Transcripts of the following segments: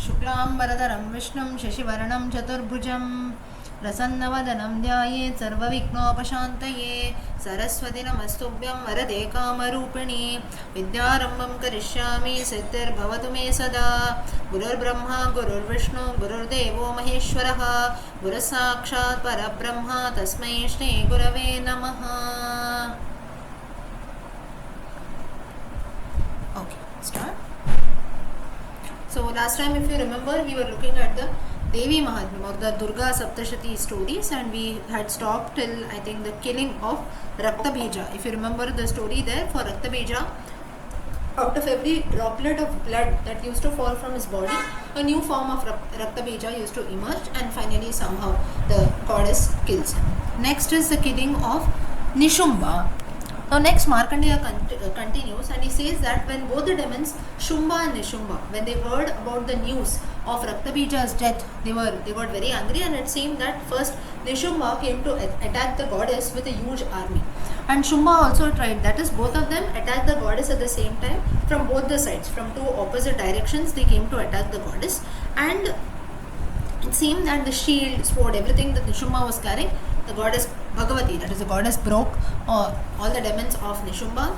शुक्लाम्बरधरं विष्णुं शशिवर्णं चतुर्भुजं प्रसन्नवदनं ध्यायेत् सर्वविघ्नोपशान्तये सरस्वती नमस्तुभ्यं वरदे कामरूपिणी विद्यारम्भं करिष्यामि सिद्धिर्भवतु मे सदा गुरुर्ब्रह्मा गुरुर्विष्णु गुरुर्देवो महेश्वरः गुरुः साक्षात् परब्रह्म तस्मै श्री गुरवे नमः. Okay, start. So last time, if you remember, we were looking at the Devi Mahatmya or the Durga Saptashati stories, and we had stopped till I think the killing of Rakta Bija. If you remember the story there, for Rakta Bija, out of every droplet of blood that used to fall from his body, a new form of Rakta Bija used to emerge, and finally somehow the goddess kills him. Next is the killing of Nishumbha. Now next Markandeya continues, and he says that when both the demons Shumba and Nishumbha, when they heard about the news of Raktabija's death, they got very angry, and it seemed that first Nishumbha came to attack the goddess with a huge army, and Shumba also tried. That is, both of them attacked the goddess at the same time from both the sides, from two opposite directions. They came to attack the goddess, and it seemed that the shield, sword, everything that Nishumbha was carrying, the goddess Bhagavati, that is the goddess, broke all the demons of Nishumbha.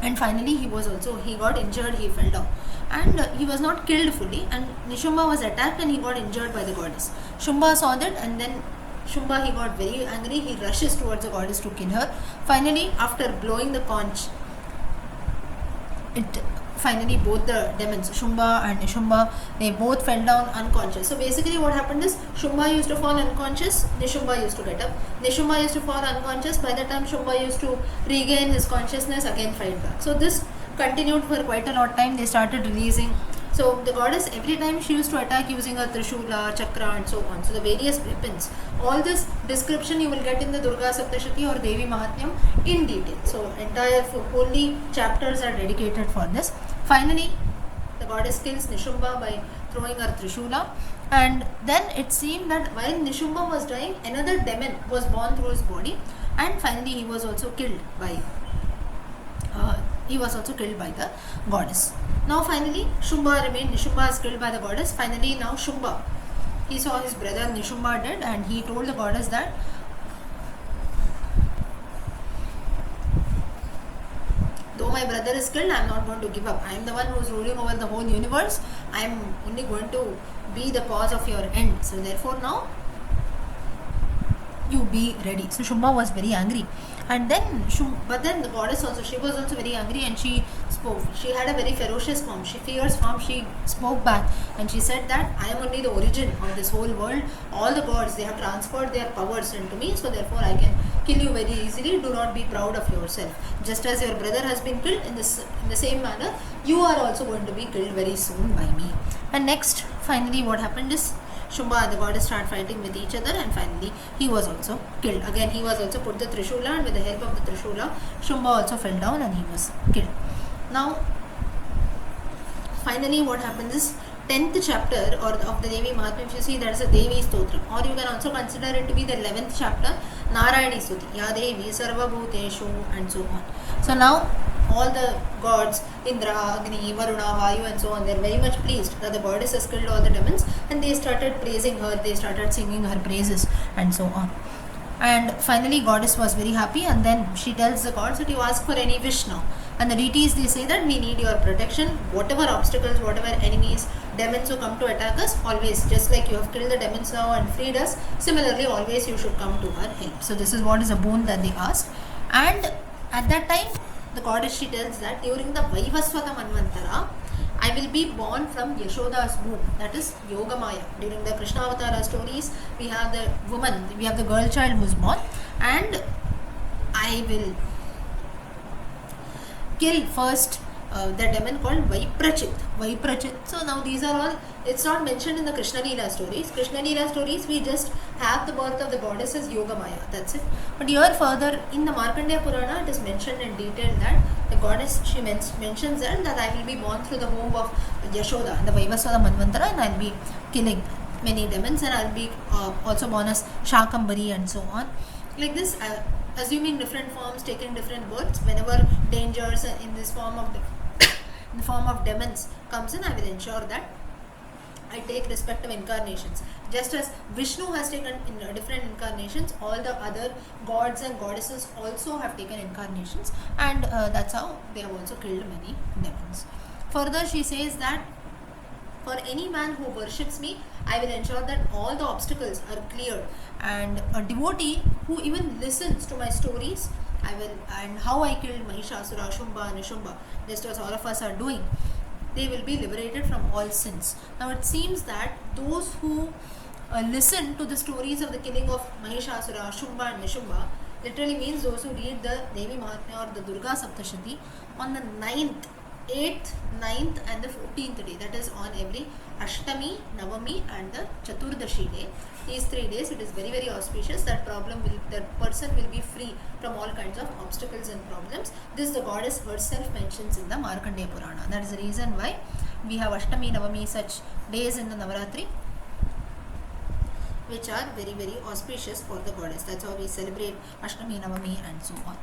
And finally he got injured, he fell down, and he was not killed fully, and Nishumbha was attacked and he got injured by the goddess. Shumba saw that, and then Shumba, he got very angry, he rushes towards the goddess to kill her. Finally, after blowing the conch, finally both the demons, Shumba and Nishumbha, they both fell down unconscious. So basically what happened is, Shumba used to fall unconscious, Nishumbha used to get up. Nishumbha used to fall unconscious. By the time Shumba used to regain his consciousness, again fight back. So this continued for quite a lot of time. They started releasing. So the goddess, every time she used to attack using her Trishula, Chakra and so on. So the various weapons. All this description you will get in the Durga Saptashati or Devi Mahatmyam in detail. So entire holy chapters are dedicated for this. Finally, the goddess kills Nishumbha by throwing her Trishula, and then it seemed that while Nishumbha was dying, another demon was born through his body, and finally he was also killed by the goddess. Now finally Shumba remained. Nishumbha is killed by the goddess. Finally now Shumba, he saw his brother Nishumbha dead, and he told the goddess that though my brother is killed, I am not going to give up. I am the one who is ruling over the whole universe. I am only going to be the cause of your end. So therefore now you be ready. So Shumba was very angry, and then but then the goddess also, she was also very angry, and she spoke. She had a very ferocious form, fierce form. She spoke back, and she said that I am only the origin of this whole world. All the gods, they have transferred their powers into me, so therefore I can kill you very easily. Do not be proud of yourself. Just as your brother has been killed, in the same manner, you are also going to be killed very soon by me. And next, finally what happened is, Shumba and the goddess start fighting with each other, and finally he was also killed. Again he was also put the Trishula, and with the help of the Trishula, Shumba also fell down and he was killed. Now finally what happens is, 10th chapter of the Devi Mahatmya, if you see, there is a Devi Stotra, or you can also consider it to be the 11th chapter, Narayani Stuti, Ya Devi Sarva Bhuteshu, and so on. So now all the gods, Indra, Agni, Varuna, Vayu and so on, they are very much pleased that the goddess has killed all the demons, and they started praising her, they started singing her praises and so on. And finally goddess was very happy, and then she tells the gods that you ask for any wish now. And the deities, they say that we need your protection, whatever obstacles, whatever enemies, demons who come to attack us, always, just like you have killed the demons now and freed us, similarly always you should come to our help. So this is what is a boon that they asked. And at that time, the goddess, she tells that during the Vaivaswata Manvantara, I will be born from Yashoda's womb, that is Yogamaya. During the Krishna Avatara stories, we have the woman, we have the girl child who is born, and I will kill first the demon called Vaiprachit. So now these are all, it's not mentioned in the Krishna Leela stories. Krishna Leela stories, we just have the birth of the goddess as Yogamaya, that's it. But here further in the Markandeya Purana, it is mentioned in detail that the goddess, she mentions that I will be born through the womb of Yashoda, the Vaivaswata Manvantara, and I will be killing many demons, and I will be also born as Shakambari and so on. Like this, assuming different forms, taking different births, whenever dangers in this form of in the form of demons comes in, I will ensure that I take respective incarnations. Just as Vishnu has taken in different incarnations, all the other gods and goddesses also have taken incarnations, and that's how they have also killed many demons. Further, she says that for any man who worships me, I will ensure that all the obstacles are cleared, and a devotee who even listens to my stories, I will, and how I killed Mahishasura, Shumba, Nishumba, just as all of us are doing, they will be liberated from all sins. Now it seems that those who listen to the stories of the killing of Mahishasura, Shumba and Nishumba literally means those who read the Devi Mahatmya or the Durga Saptashati on the 9th, 8th, 9th and the 14th day, that is on every Ashtami, Navami and the Chaturdashi day. These 3 days it is very very auspicious. That person will be free from all kinds of obstacles and problems. This the goddess herself mentions in the Markandeya Purana. That is the reason why we have Ashtami, Navami, such days in the Navaratri, which are very very auspicious for the goddess. That's how we celebrate Ashtami, Navami and so on.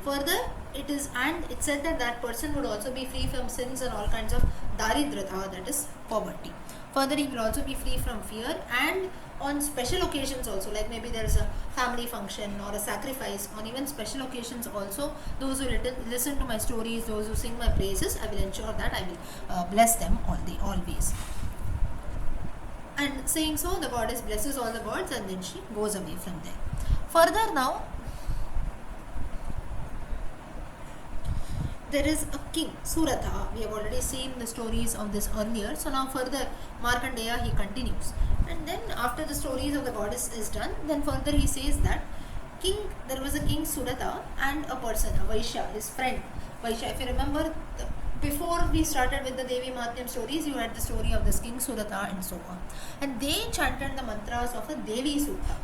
Further, it said that that person would also be free from sins and all kinds of daridratha, that is poverty. Further, he will also be free from fear, and on special occasions also, like maybe there is a family function or a sacrifice, on even special occasions also, those who listen to my stories, those who sing my praises, I will ensure that I will bless them always. And saying so, the goddess blesses all the gods and then she goes away from there. Further now, there is a king, Suratha. We have already seen the stories of this earlier. So now further, Markandeya, he continues. And then after the stories of the goddess is done, then further he says that there was a king Suratha and a person, a Vaishya, his friend. Vaishya, if you remember, before we started with the Devi Mahatmya stories, you had the story of this king Suratha and so on. And they chanted the mantras of the Devi Sutta.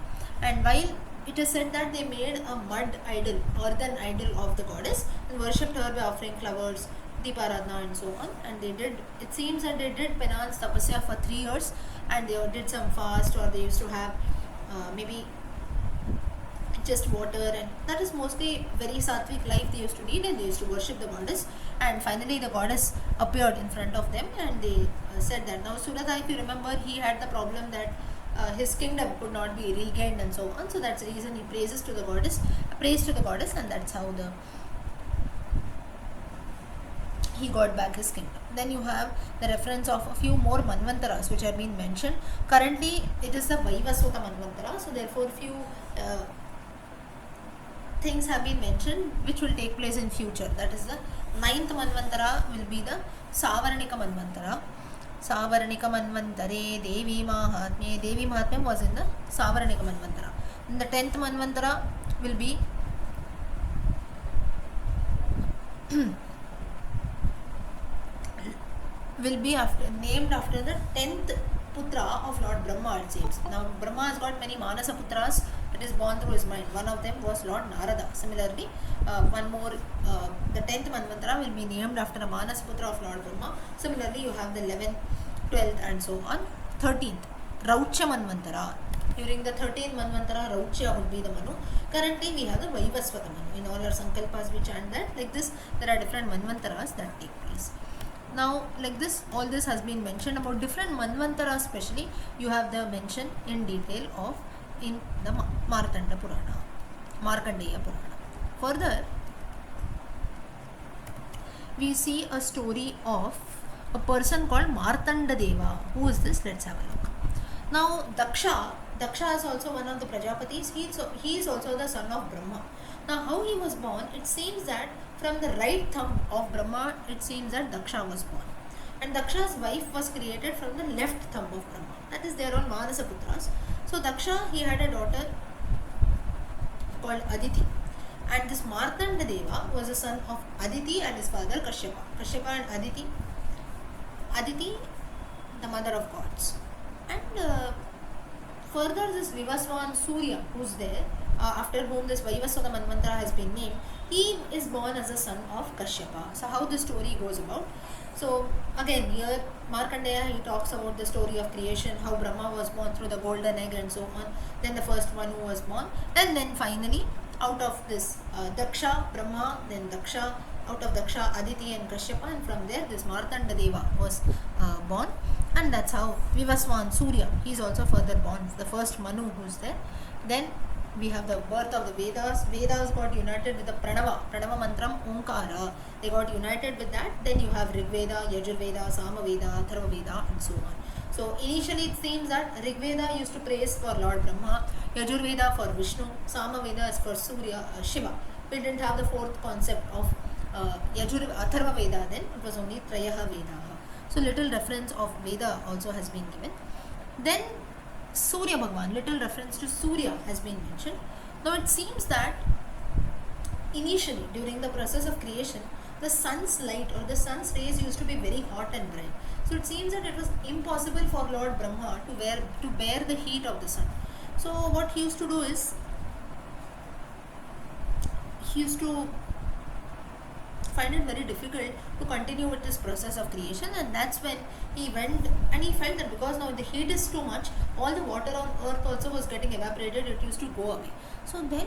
And while it is said that they made a mud idol, earthen idol of the goddess, and worshipped her by offering flowers, Deeparadhana and so on. And it seems that they did penance tapasya for 3 years, and they did some fast, or they used to have maybe just water, and that is mostly very sattvic life they used to lead, and they used to worship the goddess. And finally the goddess appeared in front of them, and they said that now Suratha, if you remember, he had the problem that his kingdom could not be regained and so on. So that's the reason he prays to the goddess, and that's how he got back his kingdom. Then you have the reference of a few more Manvantaras which have been mentioned. Currently it is the Vaivasvata Manvantara, so therefore few things have been mentioned which will take place in future. That is the 9th Manvantara will be the Savaranika Manvantara. Savaranika Manvantare Devi Mahatmya. Devi Mahatmya was in the Savaranika Manvantara. And the 10th Manvantara will be named after the 10th Putra of Lord Brahma, it seems. Now Brahma has got many Manasa Putras that is born through his mind. One of them was Lord Narada. Similarly, one more, the 10th Manvantara will be named after a Manasa Putra of Lord Brahma. Similarly, you have the 11th, 12th and so on. 13th, Raucha Manvantara. During the 13th Manvantara, Raucha would be the Manu. Currently, we have the Vaivasvata Manu. In all our Sankalpas, we chant that. Like this, there are different Manvantaras that take place. Now, like this, all this has been mentioned about different Manvantaras, especially you have the mention in detail of in the Markandeya Purana. Further, we see a story of a person called Martanda Deva. Who is this? Let's have a look. Now, Daksha is also one of the Prajapatis. He is also the son of Brahma. Now, how he was born? It seems that from the right thumb of Brahma, it seems that Daksha was born. And Daksha's wife was created from the left thumb of Brahma. That is, they are all Manasa Putras. So Daksha, he had a daughter called Aditi. And this Martanda Deva was the son of Aditi and his father Kashyapa. Kashyapa and Aditi. Aditi, the mother of gods. And further, this Vivaswan Surya, who's there, after whom this Vaivasvata Manvantara has been named, he is born as a son of Kashyapa. So how the story goes about? So again, here Markandeya, he talks about the story of creation, how Brahma was born through the golden egg and so on. Then the first one who was born, and then finally out of this Daksha, Brahma, then Daksha, out of Daksha, Aditi and Kashyapa, and from there this Martanda Deva was born, and that's how Vivaswan Surya, he is also further born, the first Manu who's there. Then we have the birth of the Vedas. Vedas got united with the Pranava Mantram, Omkara. They got united with that. Then you have Rig Veda, Yajur Veda, Samaveda, Atharva Veda, and so on. So initially it seems that Rig Veda used to praise for Lord Brahma, Yajur Veda for Vishnu, Samaveda is for Surya, Shiva. We didn't have the fourth concept of Atharva Veda then, it was only Trayaha Veda. So little reference of Veda also has been given. Then Surya Bhagwan, little reference to Surya has been mentioned. Now it seems that initially during the process of creation, the sun's light or the sun's rays used to be very hot and bright. So it seems that it was impossible for Lord Brahma to bear the heat of the sun. So what he used to do is, he used to find it very difficult to continue with this process of creation, and that's when he went and he felt that because now the heat is too much, all the water on earth also was getting evaporated, it used to go away. So then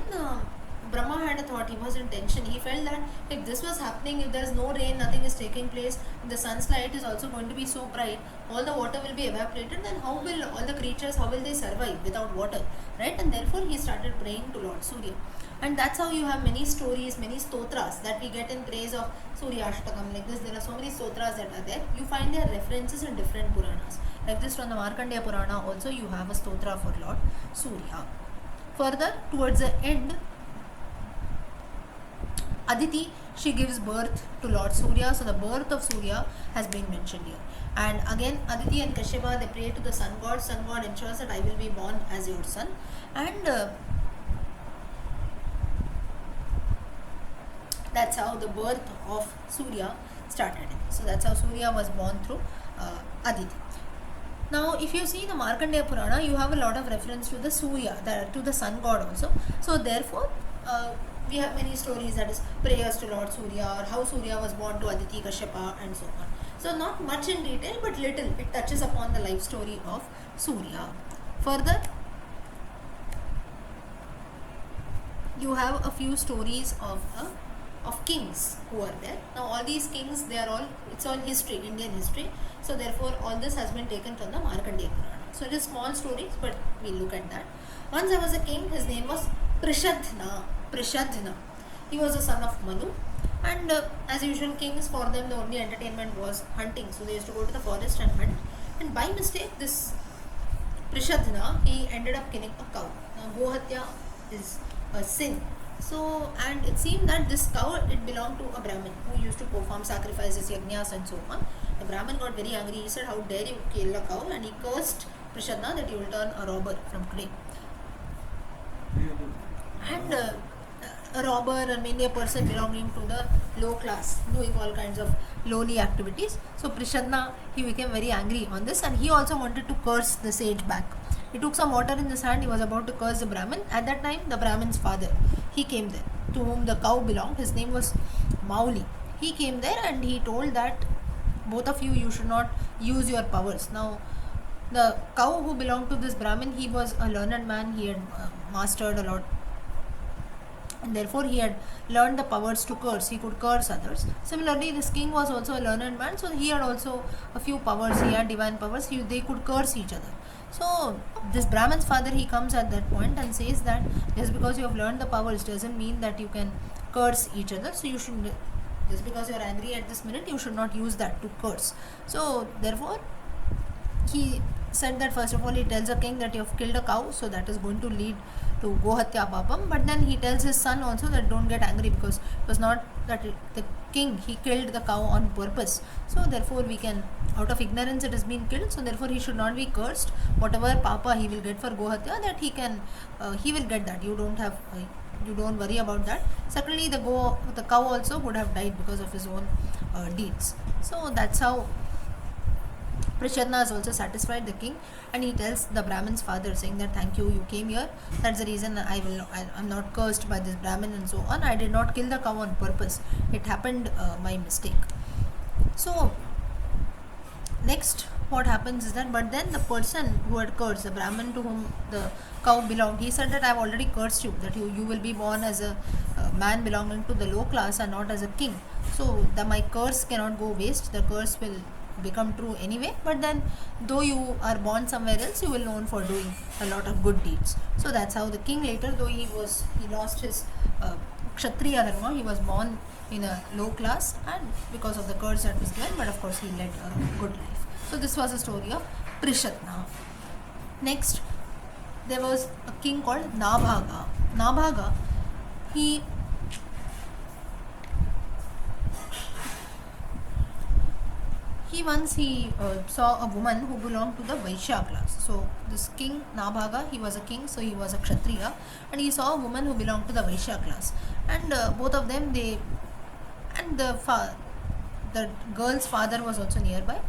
Brahma had a thought, he was in tension, he felt that if this was happening, if there is no rain, nothing is taking place, the sun's light is also going to be so bright, all the water will be evaporated, then how will all the creatures, how will they survive without water, right? And therefore he started praying to Lord Surya. And that's how you have many stories, many stotras that we get in praise of Surya Ashtakam. Like this, there are so many stotras that are there. You find their references in different Puranas. Like this, from the Markandeya Purana also you have a stotra for Lord Surya. Further, towards the end, Aditi, she gives birth to Lord Surya. So the birth of Surya has been mentioned here. And again, Aditi and Kashyapa, they pray to the sun god. Sun god ensures that I will be born as your son. And that's how the birth of Surya started. So that's how Surya was born through Aditi. Now if you see the Markandeya Purana, you have a lot of reference to the Surya, to the sun god also. So therefore we have many stories, that is prayers to Lord Surya, or how Surya was born to Aditi, Kashyapa and so on. So not much in detail, but little, it touches upon the life story of Surya. Further, you have a few stories of kings who are there. Now all these kings, they are all, it's all history, Indian history. So therefore all this has been taken from the Markandeya Purana. So it is small stories, but we'll look at that. Once there was a king, his name was Prishadhna. He was the son of Manu, and as usual kings, for them the only entertainment was hunting. So they used to go to the forest and hunt, and by mistake this Prishadhna, he ended up killing a cow. Now Gohatya is a sin. So, and it seemed that this cow, it belonged to a Brahmin who used to perform sacrifices, yajnas and so on. The Brahmin got very angry. He said, how dare you kill a cow, and he cursed Prishadhna that he will turn a robber from today. And a robber, or mainly a person belonging to the low class, doing all kinds of lowly activities. So Prishadhna, he became very angry on this, and he also wanted to curse the sage back. He took some water in his hand, he was about to curse the Brahmin. At that time, the Brahmin's father, he came there, to whom the cow belonged. His name was Mauli. He came there and he told that both of you should not use your powers. Now, the cow who belonged to this Brahmin, he was a learned man, he had mastered a lot, and therefore he had learned the powers to curse. He could curse others. Similarly, this king was also a learned man, so he had also a few powers. He had divine powers. They could curse each other. So this Brahman's father, he comes at that point and says that just because you have learned the powers doesn't mean that you can curse each other. So you should, just because you are angry at this minute, you should not use that to curse. So therefore he said that first of all he tells the king that you have killed a cow, so that is going to lead to Gohatya Papam. But then he tells his son also that don't get angry, because it was not that the king, he killed the cow on purpose. So therefore we can, out of ignorance it has been killed, so therefore he should not be cursed. Whatever papa he will get for Gohatya, that he will get that. You don't worry about that. Secondly, the cow also would have died because of his own deeds. So that's how Prishadhna is also satisfied the king, and he tells the Brahmin's father saying that thank you, you came here, that's the reason I'm not cursed by this Brahmin and so on. I did not kill the cow on purpose, it happened by mistake. So next what happens is that, but then the person who had cursed, the Brahmin to whom the cow belonged, he said that I have already cursed you, that you will be born as a man belonging to the low class and not as a king. So my curse cannot go waste, the curse will become true anyway, but then though you are born somewhere else, you will known for doing a lot of good deeds. So that's how the king later, though he lost his Kshatriya dharma, he was born in a low class, and because of the curse that was given, but of course he led a good life. So this was the story of Prishatna. Next, there was a king called Nabhaga. Nabhaga, he once saw a woman who belonged to the Vaishya class. So this king Nabhaga, he was a king, so he was a Kshatriya, and he saw a woman who belonged to the Vaishya class, and both of them, the girl's father was also nearby,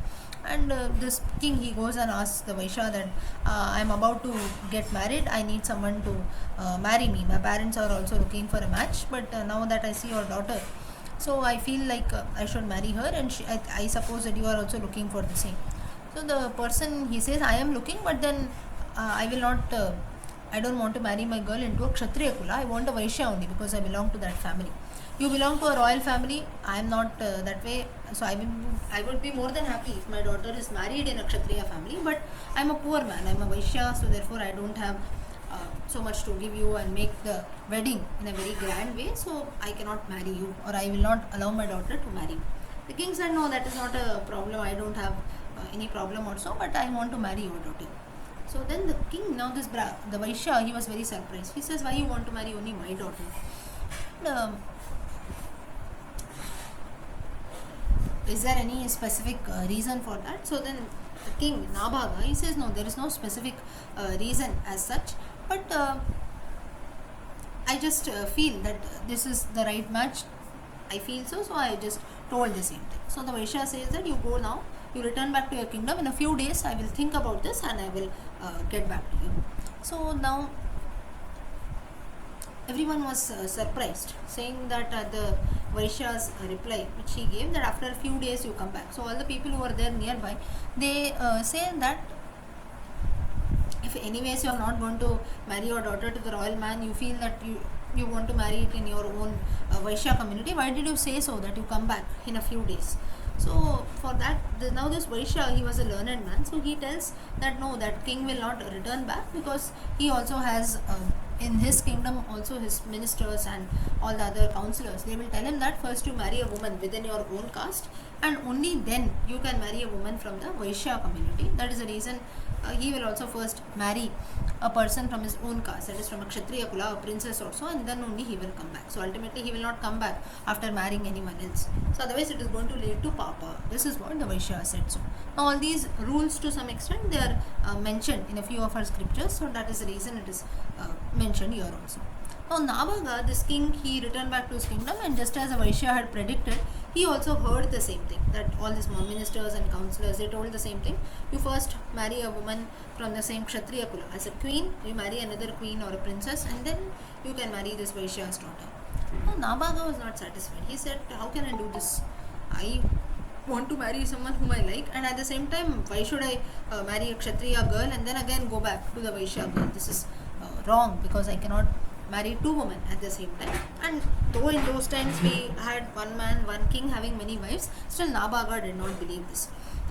and this king, he goes and asks the Vaishya that I'm about to get married, I need someone to marry me. My parents are also looking for a match, but now that I see your daughter, so I feel like I should marry her, and I suppose that you are also looking for the same. So the person, he says, I am looking, but then I will not I don't want to marry my girl into a Kshatriya Kula. I want a Vaishya only, because I belong to that family. You belong to a royal family, I am not that way, so I would be more than happy if my daughter is married in a Kshatriya family, but I am a poor man, I am a Vaishya, so therefore I don't have so much to give you and make the wedding in a very grand way, so I cannot marry you, or I will not allow my daughter to marry. The king said, no, that is not a problem, I don't have any problem also, but I want to marry your daughter. So then the king, now the Vaishya, he was very surprised. He says, why you want to marry only my daughter? And, is there any specific reason for that? So then the king Nabhaga, he says, no, there is no specific reason as such, but I just feel that this is the right match. I feel so I just told the same thing. So the Vaishya says that you go now, you return back to your kingdom. In a few days I will think about this and I will get back to you. So now everyone was surprised, saying that the Vaishya's reply which he gave, that after a few days you come back. So all the people who were there nearby, they say that if anyways you are not going to marry your daughter to the royal man, you feel that you want to marry it in your own Vaishya community, why did you say so that you come back in a few days? So for that, now this Vaishya, he was a learned man, so he tells that no, that king will not return back, because he also has in his kingdom also his ministers and all the other counselors. They will tell him that first you marry a woman within your own caste, and only then you can marry a woman from the Vaishya community. That is the reason he will also first marry a person from his own caste, that is from a Kshatriya Kula, a princess also, and then only he will come back. So ultimately he will not come back after marrying anyone else. So otherwise it is going to lead to Papa. This is what the Vaishya said so. Now all these rules to some extent they are mentioned in a few of our scriptures, so that is the reason it is mentioned here also. Now Nabhaga, this king, he returned back to his kingdom, and just as the Vaishya had predicted, he also heard the same thing, that all these ministers and counselors, they told the same thing. You first marry a woman from the same Kshatriya Kula. As a queen, you marry another queen or a princess, and then you can marry this Vaishya's daughter. Now Nabhaga was not satisfied. He said, how can I do this? I want to marry someone whom I like, and at the same time, why should I marry a Kshatriya girl and then again go back to the Vaishya girl? This is wrong, because I cannot marry two women at the same time. And though in those times we had one man, one king having many wives, still Nabhaga did not believe this.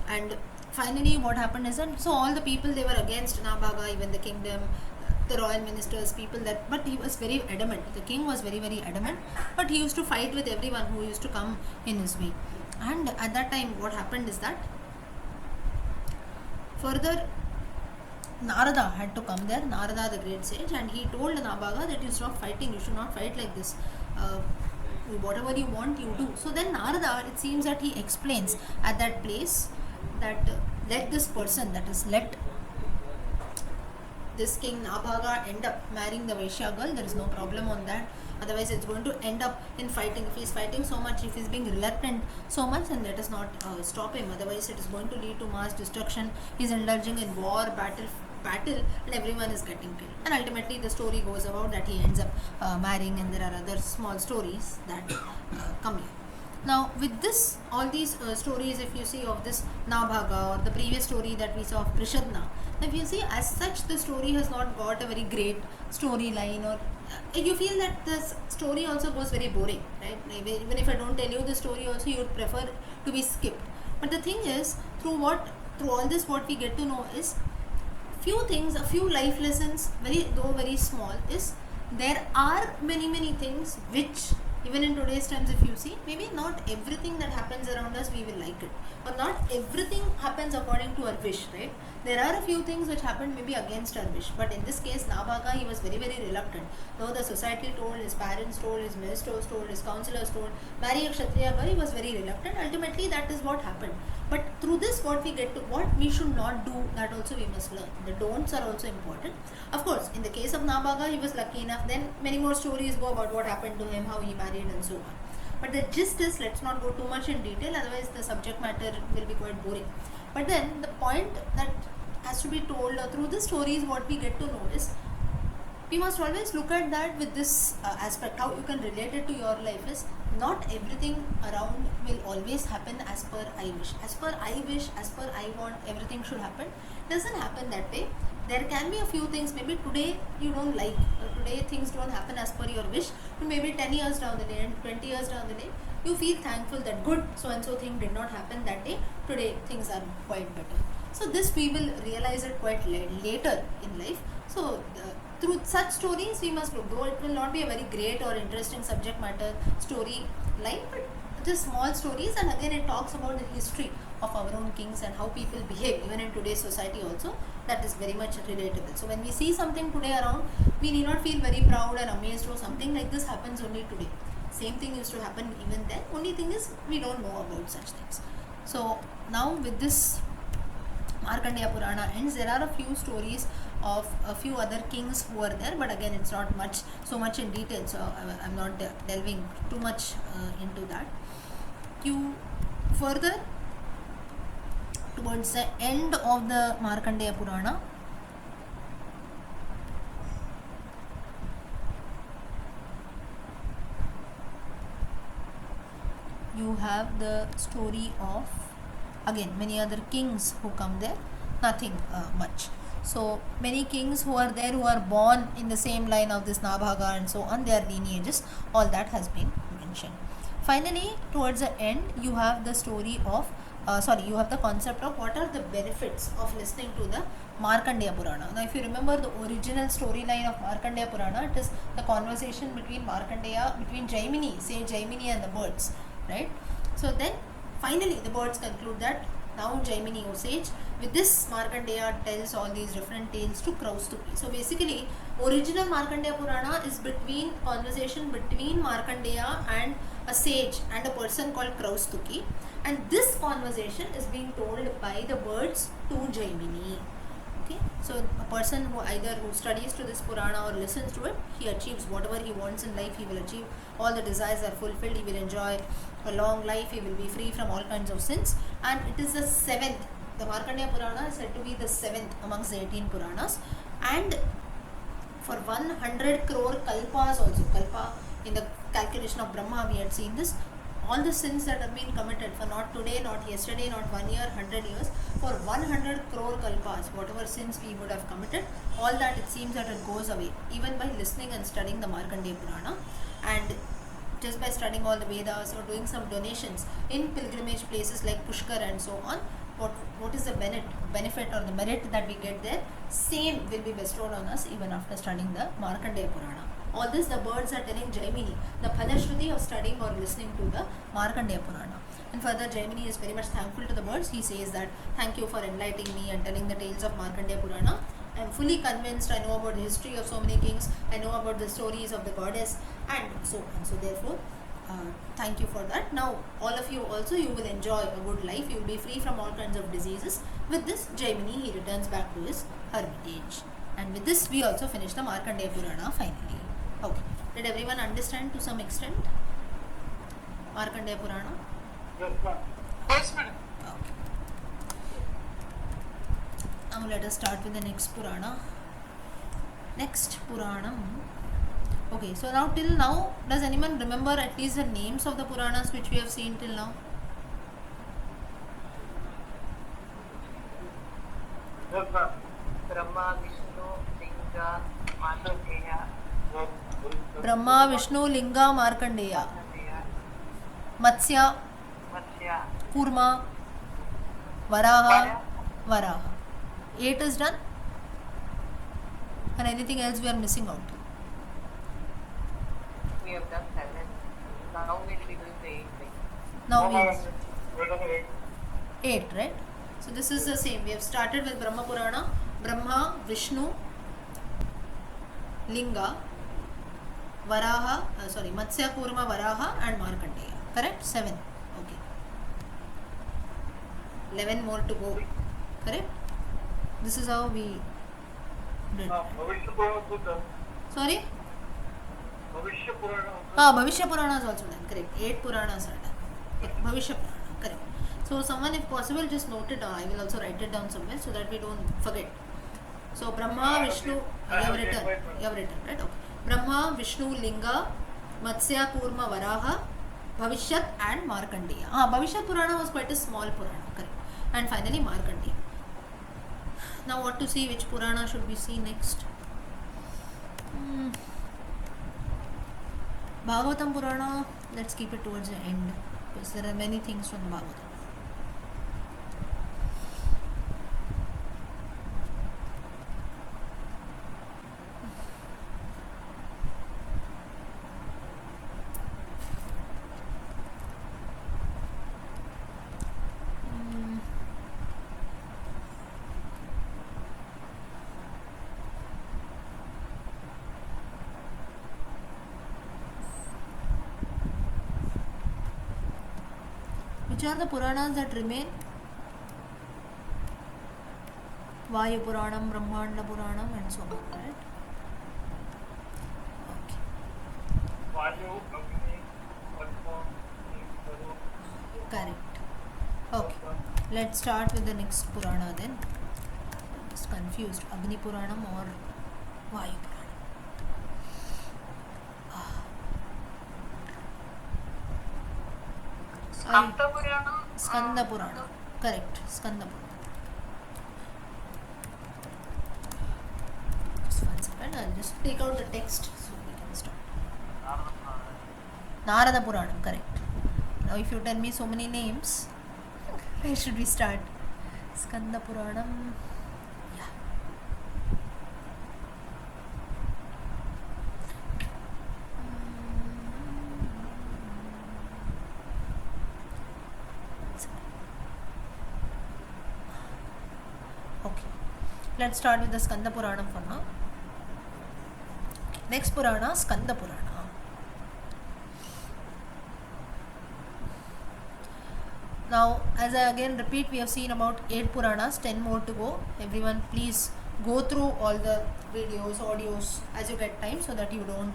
And finally what happened is that, so all the people, they were against Nabhaga, even the kingdom, the royal ministers, people that, but he was very adamant. The king was very, very adamant, but he used to fight with everyone who used to come in his way. And at that time what happened is that further Narada had to come there, Narada the great sage, and he told Nabhaga that you stop fighting, you should not fight like this. Whatever you want, you do. So then Narada, it seems that he explains at that place that let this person, that is let this king Nabhaga end up marrying the Vaishya girl, there is no problem on that. Otherwise it's going to end up in fighting. If he is fighting so much, if he is being reluctant so much, then let us not stop him. Otherwise it is going to lead to mass destruction. He is indulging in war, battle, and everyone is getting killed. And ultimately the story goes about that he ends up marrying, and there are other small stories that come here. Now, with this, all these stories, if you see of this Nabhaga or the previous story that we saw of Prishadna, if you see, as such, the story has not got a very great storyline, or you feel that this story also goes very boring, right? Maybe even if I don't tell you the story, also you would prefer to be skipped. But the thing is, through all this, what we get to know is few things, a few life lessons, very small, is there are many things which, even in today's times, if you see, maybe not everything that happens around us we will like it, or not everything happens according to our wish, right? There are a few things which happened maybe against our wish, but in this case, Nabhaga, he was very reluctant. Though the society told, his parents told, his ministers told, his counselors told, marry a Kshatriya girl, he was very reluctant. Ultimately, that is what happened. But through this, what we get to, what we should not do, that also we must learn. The don'ts are also important. Of course, in the case of Nabhaga, he was lucky enough. Then many more stories go about what happened to him, how he married, and so on. But the gist is, let's not go too much in detail, otherwise the subject matter will be quite boring. But then the point that has to be told through the stories, what we get to know is, we must always look at that with this aspect, how you can relate it to your life is, not everything around will always happen as per I wish. As per I wish, as per I want, everything should happen. It doesn't happen that way. There can be a few things, maybe today you don't like, today things don't happen as per your wish, but maybe 10 years down the lane, 20 years down the lane, you feel thankful that good, so and so thing did not happen that day, today things are quite better. So this we will realize it quite later in life. So through such stories we must look, though it will not be a very great or interesting subject matter story line, but just small stories, and again it talks about the history of our own kings and how people behave even in today's society also. That is very much relatable. So when we see something today around, we need not feel very proud and amazed, or something like this happens only today. Same thing used to happen even then. Only thing is we don't know about such things. So now with this, Markandeya Purana ends. There are a few stories of a few other kings who are there, but again it's not so much in detail, so I'm not delving too much into that. You further, towards the end of the Markandeya Purana, you have the story of, again, many other kings who come there, nothing much. So many kings who are there, who are born in the same line of this Nabhaga and so on, their lineages, all that has been mentioned. Finally, towards the end, you have the story of, you have the concept of what are the benefits of listening to the Markandeya Purana. Now, if you remember the original storyline of Markandeya Purana, it is the conversation between Jaimini, sage Jaimini, and the birds, right? So then, finally, the birds conclude that now Jaimini, O sage, with this Markandeya tells all these different tales to Kraustuki. So basically, original Markandeya Purana is conversation between Markandeya and a sage and a person called Kraustuki, and this conversation is being told by the birds to Jaimini. Okay, so a person who studies to this Purana or listens to it, he achieves whatever he wants in life. He will achieve, all the desires are fulfilled, he will enjoy a long life, he will be free from all kinds of sins. And it is the 7th, the Markandeya Purana is said to be the 7th amongst the 18 Puranas, and for 100 crore kalpas also, kalpa in the calculation of Brahma, we had seen this, all the sins that have been committed, for not today, not yesterday, not 1 year, 100 years, for 100 crore kalpas, whatever sins we would have committed, all that, it seems that it goes away, even by listening and studying the Markandeya Purana. And just by studying all the Vedas or doing some donations in pilgrimage places like Pushkar and so on, what is the benefit or the merit that we get there, same will be bestowed on us even after studying the Markandeya Purana. All this the birds are telling Jaimini, the Phalashruti of studying or listening to the Markandeya Purana. And further, Jaimini is very much thankful to the birds. He says that, thank you for enlightening me and telling the tales of Markandeya Purana. I am fully convinced, I know about the history of so many kings, I know about the stories of the goddess, and so on. So therefore, thank you for that. Now, all of you also, you will enjoy a good life. You will be free from all kinds of diseases. With this, Jaimini, he returns back to his hermitage. And with this, we also finish the Markandeya Purana finally. Okay. Did everyone understand to some extent Markandeya Purana? Yes, ma'am. Yes, ma'am. Okay. Now let us start with the next Purana. Next Puranam Okay, so now till now, does anyone remember at least the names of the Puranas which we have seen till now? Yes, ma'am. Brahma, Vishnu, Linga, Markandeya, Brahma, Vishnu, Linga, Markandeya, Markandeya, Matsya, Matsya, Kurma, Varaha, Varaha. 8 is done, and anything else we are missing out. we have done 7. Now we'll be doing the 8 thing. Now we We're done with 8, right? So this is the same. We have started with Brahma Purana, Brahma, Vishnu, Linga, Varaha, Matsya, Kurma, Varaha, and Markandeya. Correct? 7. Okay. 11 more to go. Correct? This is how we did. Bhavishya Purana was done. Sorry? Bhavishya Purana was done. Bhavishya Purana is also done. Correct. 8 Puranas are done. Bhavishya Purana. Correct. So someone, if possible, just note it down. I will also write it down somewhere so that we don't forget. So Brahma, Vishnu, you have written, right? Okay. Brahma, Vishnu, Linga, Matsya, Kurma, Varaha, Bhavishyat, and Markandeya. Bhavishyat Purana was quite a small Purana, correct. And finally Markandeya. Now what to see, which Purana should we see next? Bhagavatam Purana, let's keep it towards the end because there are many things from the Bhagavatam. Which are the Puranas that remain? Vayu Puranam, Brahmanda Puranam, and so on, right? Okay. Vayu, Agni, Padma, Varu. Correct. Okay. Let's start with the next Purana then. I'm just confused. Agni Puranam or Vayu Puranam? Skanda Purana. Skanda Purana. Correct. Skanda Purana. Just 1 second. I'll just take out the text so we can start. Narada Puranam. Correct. Now if you tell me so many names, where should we start? Skanda Puranam. Yeah. Okay. Let's start with the Skanda Puranam for now. Next Purana, Skanda Purana. Now, as I again repeat, we have seen about 8 Puranas, 10 more to go. Everyone, please go through all the videos, audios as you get time, so that you don't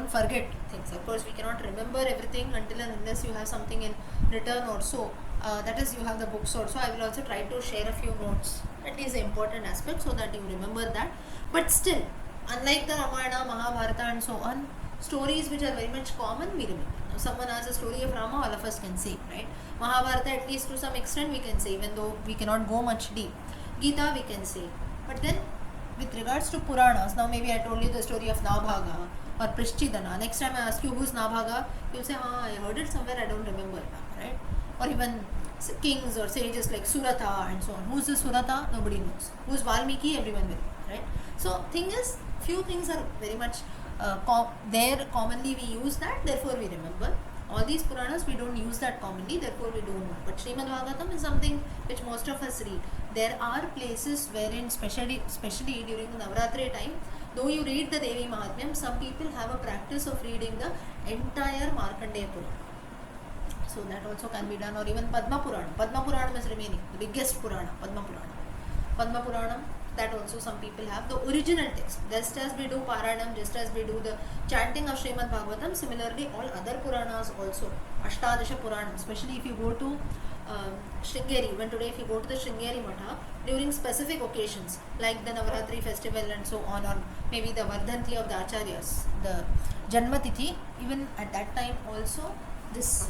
forget things. Of course, we cannot remember everything until and unless you have something in return or so. That is, you have the books also. I will also try to share a few notes, at least the important aspects, so that you remember that. But still, unlike the Ramayana, Mahabharata, and so on, stories which are very much common, we remember. Now, someone has a story of Rama, all of us can say, right? Mahabharata, at least to some extent, we can say, even though we cannot go much deep. Gita, we can say. But then, with regards to Puranas, now maybe I told you the story of Nabhaga or Prishchidana. Next time I ask you who's Nabhaga, you'll say, I heard it somewhere, I don't remember now, right? Or even kings or sages like Suratha and so on. Who's the Suratha? Nobody knows. Who's Valmiki? Everyone will know, right? So, thing is, few things are very much there commonly we use that, therefore we remember. All these Puranas we don't use that commonly, therefore we don't know. But Srimad Bhagavatam is something which most of us read. There are places wherein, especially during the Navratri time, though you read the Devi Mahatmyam, some people have a practice of reading the entire Markandeya Purana. So that also can be done, or even Padma Purana. Padma Purana is remaining, the biggest Purana, Padma Purana. Padma Purana, that also some people have the original text. Just as we do Paranam, just as we do the chanting of Srimad Bhagavatam, similarly all other Puranas also, Ashtadasha Purana, especially if you go to Sringeri, even today if you go to the Sringeri Matha, during specific occasions like the Navaratri festival and so on, or maybe the Vardhanti of the Acharyas, the Janmatithi, even at that time also this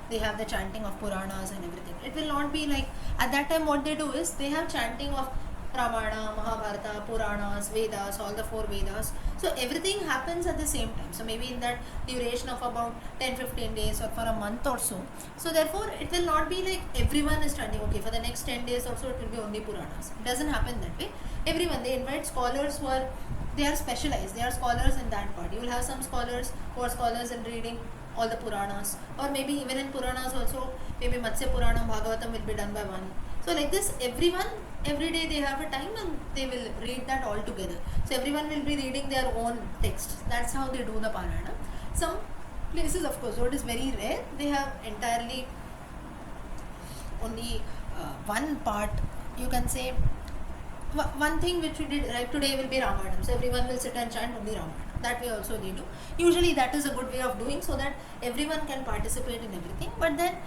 they have the chanting of Puranas and everything. It will not be like at that time what they do is they have chanting of Ramayana, Mahabharata, Puranas, Vedas, all the four Vedas. So everything happens at the same time. So maybe in that duration of about 10-15 days or for a month or so. So therefore it will not be like everyone is chanting, okay, for the next 10 days also it will be only Puranas. It doesn't happen that way. Everyone, they invite scholars who are, they are specialized, they are scholars in that part. You will have some scholars who are scholars in reading all the Puranas, or maybe even in Puranas also, maybe Matsya Purana, Bhagavatam will be done by one. So like this, everyone, every day they have a time and they will read that all together. So everyone will be reading their own text. That's how they do the Parayana. Some places, of course, what is very rare, they have entirely only one part, you can say, one thing which we did right today will be Ramayana. So everyone will sit and chant only Ramayana. That way also they do. Usually that is a good way of doing, so that everyone can participate in everything. But then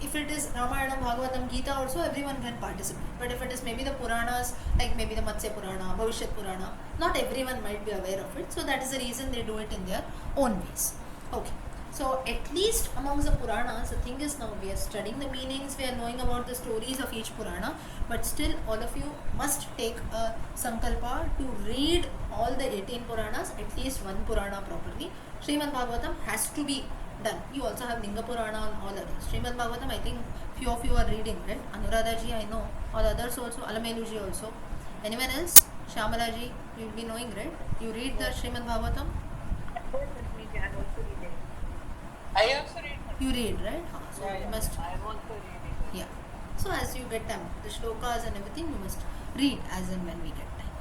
if it is Ramayana, Bhagavatam, Gita also, everyone can participate. But if it is maybe the Puranas, like maybe the Matsya Purana, Bhavishyat Purana, not everyone might be aware of it. So that is the reason they do it in their own ways. Okay. So at least amongst the Puranas, the thing is now we are studying the meanings, we are knowing about the stories of each Purana, but still all of you must take a Sankalpa to read all the 18 Puranas, at least one Purana properly. Srimad Bhagavatam has to be done. You also have Linga Purana and all others. Srimad Bhagavatam, I think few of you are reading, right? Anuradha ji, I know. All others also. Alamelu ji also. Anyone else? Shyamala ji, you will be knowing, right? You read the Srimad Bhagavatam? I also read. You read, right? So Yeah, you yeah. must. I'm also reading. Yeah. So as you get time, the shlokas and everything, you must read as and when we get time.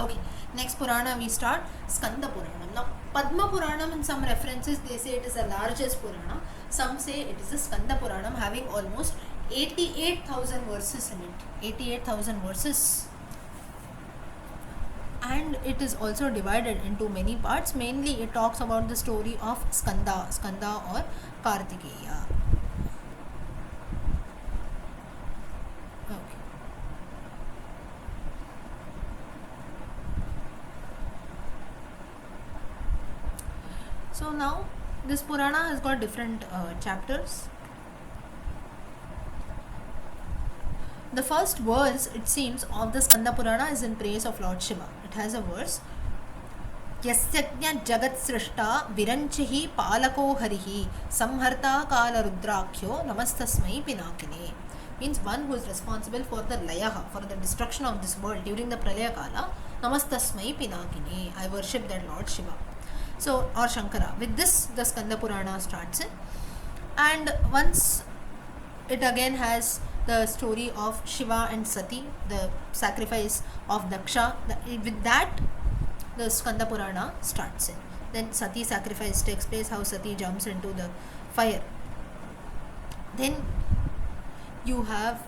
Okay. Next Purana we start Skanda Puranam. Now Padma Puranam, in some references they say it is the largest Purana. Some say it is a Skanda Puranam having almost 88,000 verses in it. 88,000 verses. And it is also divided into many parts. Mainly it talks about the story of Skanda or Kartikeya. Okay. So now this Purana has got different chapters. The first verse, it seems, of the Skanda Purana is in praise of Lord Shiva. It has a verse. Yasyajna jagat srishta viranchihi palako harihi samharta kala rudrakhyo namastasmai pinakine. Means one who is responsible for the layaha, for the destruction of this world during the pralaya kala. Namastasmai pinakine. I worship that Lord Shiva. So, or Shankara. With this, the Skanda Purana starts in. And once it again has the story of Shiva and Sati, the sacrifice of Daksha. With that, the Skanda Purana starts in. Then Sati sacrifice takes place, how Sati jumps into the fire. Then you have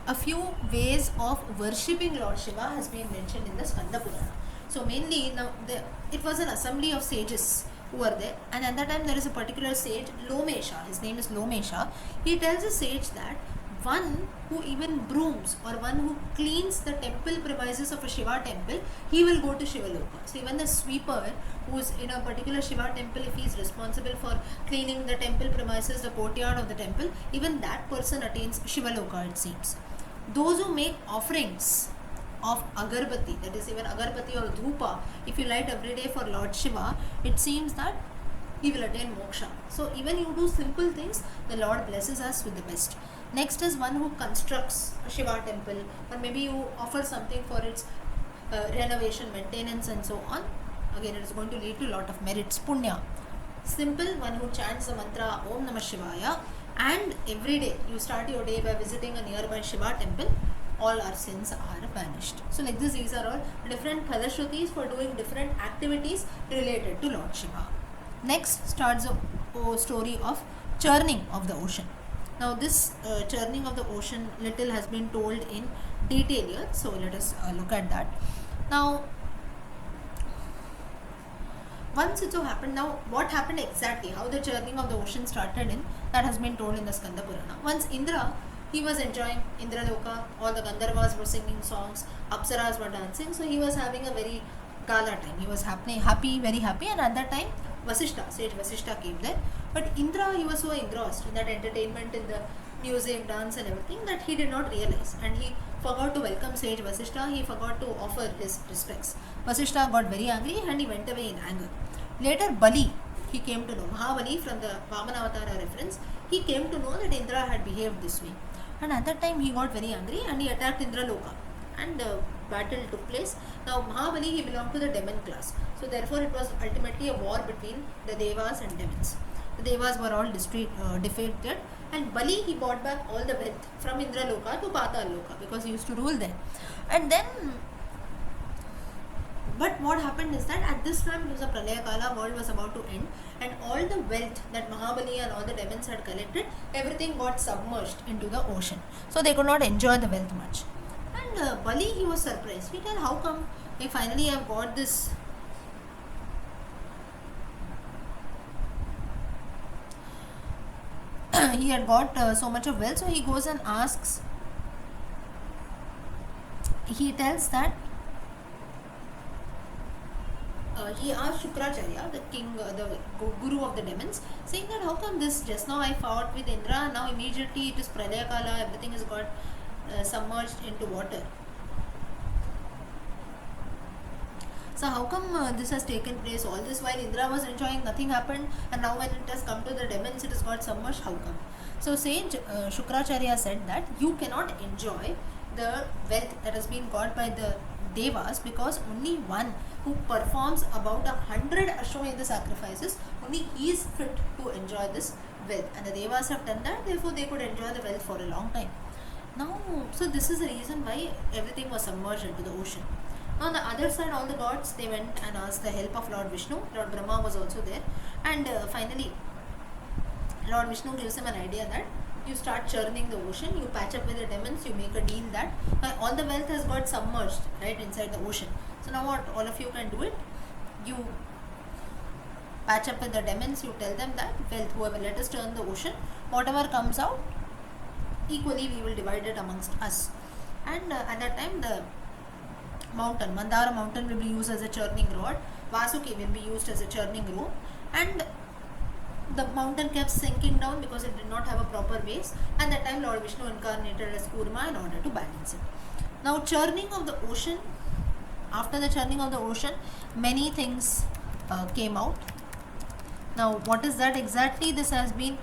a few ways of worshipping Lord Shiva has been mentioned in the Skanda Purana. So mainly now it was an assembly of sages who were there, and at that time there is a particular sage, Lomesha, his name is Lomesha. He tells the sage that one who even brooms or one who cleans the temple premises of a Shiva temple, he will go to Shiva Loka. So even the sweeper who is in a particular Shiva temple, if he is responsible for cleaning the temple premises, the courtyard of the temple, even that person attains Shiva Loka, it seems. Those who make offerings of agarbati, that is even agarbati or dhupa, if you light every day for Lord Shiva, it seems that he will attain moksha. So even you do simple things, the Lord blesses us with the best. Next is one who constructs a Shiva temple, or maybe you offer something for its renovation, maintenance and so on. Again, it is going to lead to a lot of merits, punya. Simple, one who chants the mantra Om Namah Shivaya, and every day you start your day by visiting a nearby Shiva temple, all our sins are vanished. So like this, these are all different Phalashrutis for doing different activities related to Lord Shiva. Next starts a story of churning of the ocean. Now this churning of the ocean little has been told in detail here, so let us look at that. Now once it so happened, now what happened exactly, how the churning of the ocean started in, that has been told in the Skanda Purana. Once Indra he was enjoying Indraloka. All the Gandharvas were singing songs, Apsaras were dancing. So he was having a very gala time. He was happy, very happy. And at that time, Vasishta, sage Vasishta came there. But Indra, he was so engrossed in that entertainment, in the music, dance, and everything that he did not realize. And he forgot to welcome sage Vasishta. He forgot to offer his respects. Vasishta got very angry and he went away in anger. Later, Bali, he came to know, Mahabali from the Vamanavatara reference, he came to know that Indra had behaved this way. And at that time, he got very angry and he attacked Indraloka. And battle took place. Now, Mahabali, he belonged to the demon class. So, therefore, it was ultimately a war between the Devas and demons. The Devas were all defeated, and Bali, he brought back all the wealth from Indraloka to Pataloka because he used to rule there. And then, but what happened is that at this time it was a Pralaya Kala, world was about to end, and all the wealth that Mahabali and all the demons had collected, everything got submerged into the ocean. So they could not enjoy the wealth much. And Bali, he was surprised. He said, how come I finally have got this? He had got so much of wealth, so he goes and asks, he tells that he asked Shukracharya, the king, the guru of the demons, saying that how come this, just now I fought with Indra, now immediately it is Pralaya Kala, everything has got submerged into water. So how come this has taken place? All this while Indra was enjoying, nothing happened, and now when it has come to the demons, it has got submerged. How come? So sage Shukracharya said that you cannot enjoy the wealth that has been got by the Devas because only one who performs about 100 Ashwamedha sacrifices, only he is fit to enjoy this wealth. And the Devas have done that, therefore they could enjoy the wealth for a long time. Now, so this is the reason why everything was submerged into the ocean. On the other side, all the gods, they went and asked the help of Lord Vishnu. Lord Brahma was also there. And finally, Lord Vishnu gives him an idea that you start churning the ocean, you patch up with the demons, you make a deal that all the wealth has got submerged right inside the ocean. So now what all of you can do it, you patch up with the demons, you tell them that wealth, whoever, let us turn the ocean, whatever comes out, equally we will divide it amongst us. And at that time the mountain, Mandara mountain will be used as a churning rod, Vasuki will be used as a churning rope, and the mountain kept sinking down because it did not have a proper base. And that time Lord Vishnu incarnated as Kurma in order to balance it. Now churning of the ocean, after the churning of the ocean, many things came out. Now what is that exactly? This has been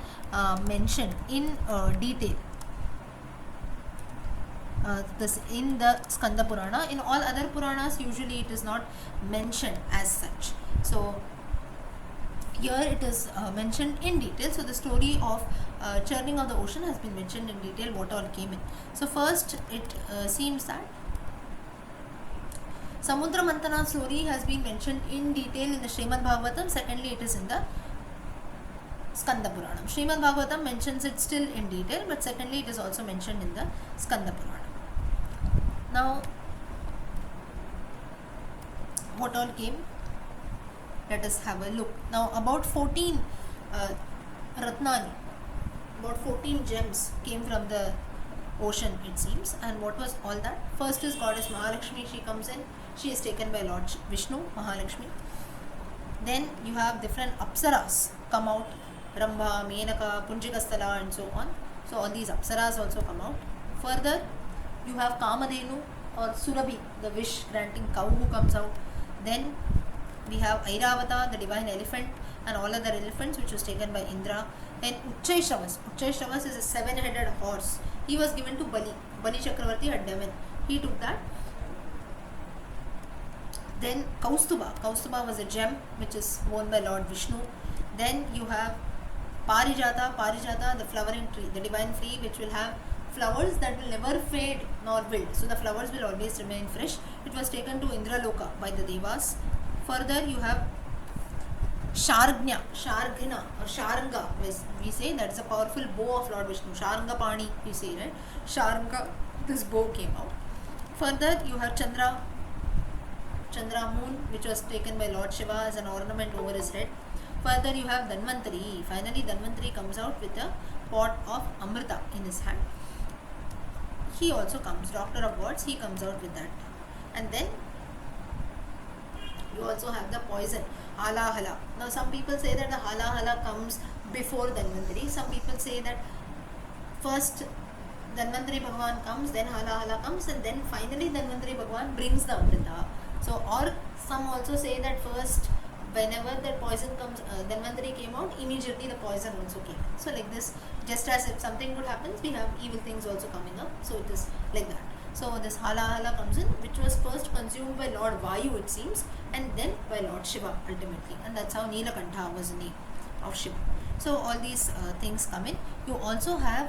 mentioned in detail. This in the Skanda Purana. In all other Puranas, usually it is not mentioned as such. So here it is mentioned in detail. So the story of churning of the ocean has been mentioned in detail, what all came in. So first it seems that Samudra Mantana story has been mentioned in detail in the Srimad Bhagavatam. Secondly, it is in the Skanda Puranam. Srimad Bhagavatam mentions it still in detail, but secondly it is also mentioned in the Skanda Puranam. Now, what all came? Let us have a look. Now, about 14 Ratnani, about 14 gems came from the ocean, it seems. And what was all that? First is goddess Mahalakshmi, she comes in. She is taken by Lord Vishnu, Mahalakshmi. Then you have different Apsaras come out, Rambha, Menaka, Punjikasthala and so on. So all these Apsaras also come out. Further, you have Kamadhenu or Surabhi, the wish granting cow who comes out. Then we have Airavata, the divine elephant, and all other elephants which was taken by Indra. Then Uchchaishavas. Uchchaishavas is a 7-headed horse. He was given to Bali. Bali Chakravarti had Devan. He took that. Then Kaustuba. Kaustuba was a gem which is worn by Lord Vishnu. Then you have Parijata. Parijata, the flowering tree, the divine tree which will have flowers that will never fade nor wilt. So the flowers will always remain fresh. It was taken to Indraloka by the Devas. Further, you have Shargna or Sharanga, we say that is a powerful bow of Lord Vishnu. Sharanga Pani, we say, right? Sharanga, this bow came out. Further, you have Chandra moon, which was taken by Lord Shiva as an ornament over his head. Further, you have Dhanvantari. Finally, Dhanvantari comes out with a pot of Amrita in his hand. he also comes, doctor of gods, he comes out with that. And then you also have the poison, hala hala. Now some people say that the hala hala comes before Dhanvantari. Some people say that first Dhanvantari Bhagavan comes, then hala hala comes, and then finally Dhanvantari Bhagavan brings the Amrita. So, or some also say that first, whenever the poison comes, Dhanvantari came out, immediately the poison also came. So like this, just as if something good happens, we have evil things also coming up. So it is like that. So this hala hala comes in, which was first consumed by Lord Vayu, it seems, and then by Lord Shiva ultimately. And that's how Nilakantha was the name of Shiva. So all these things come in. You also have,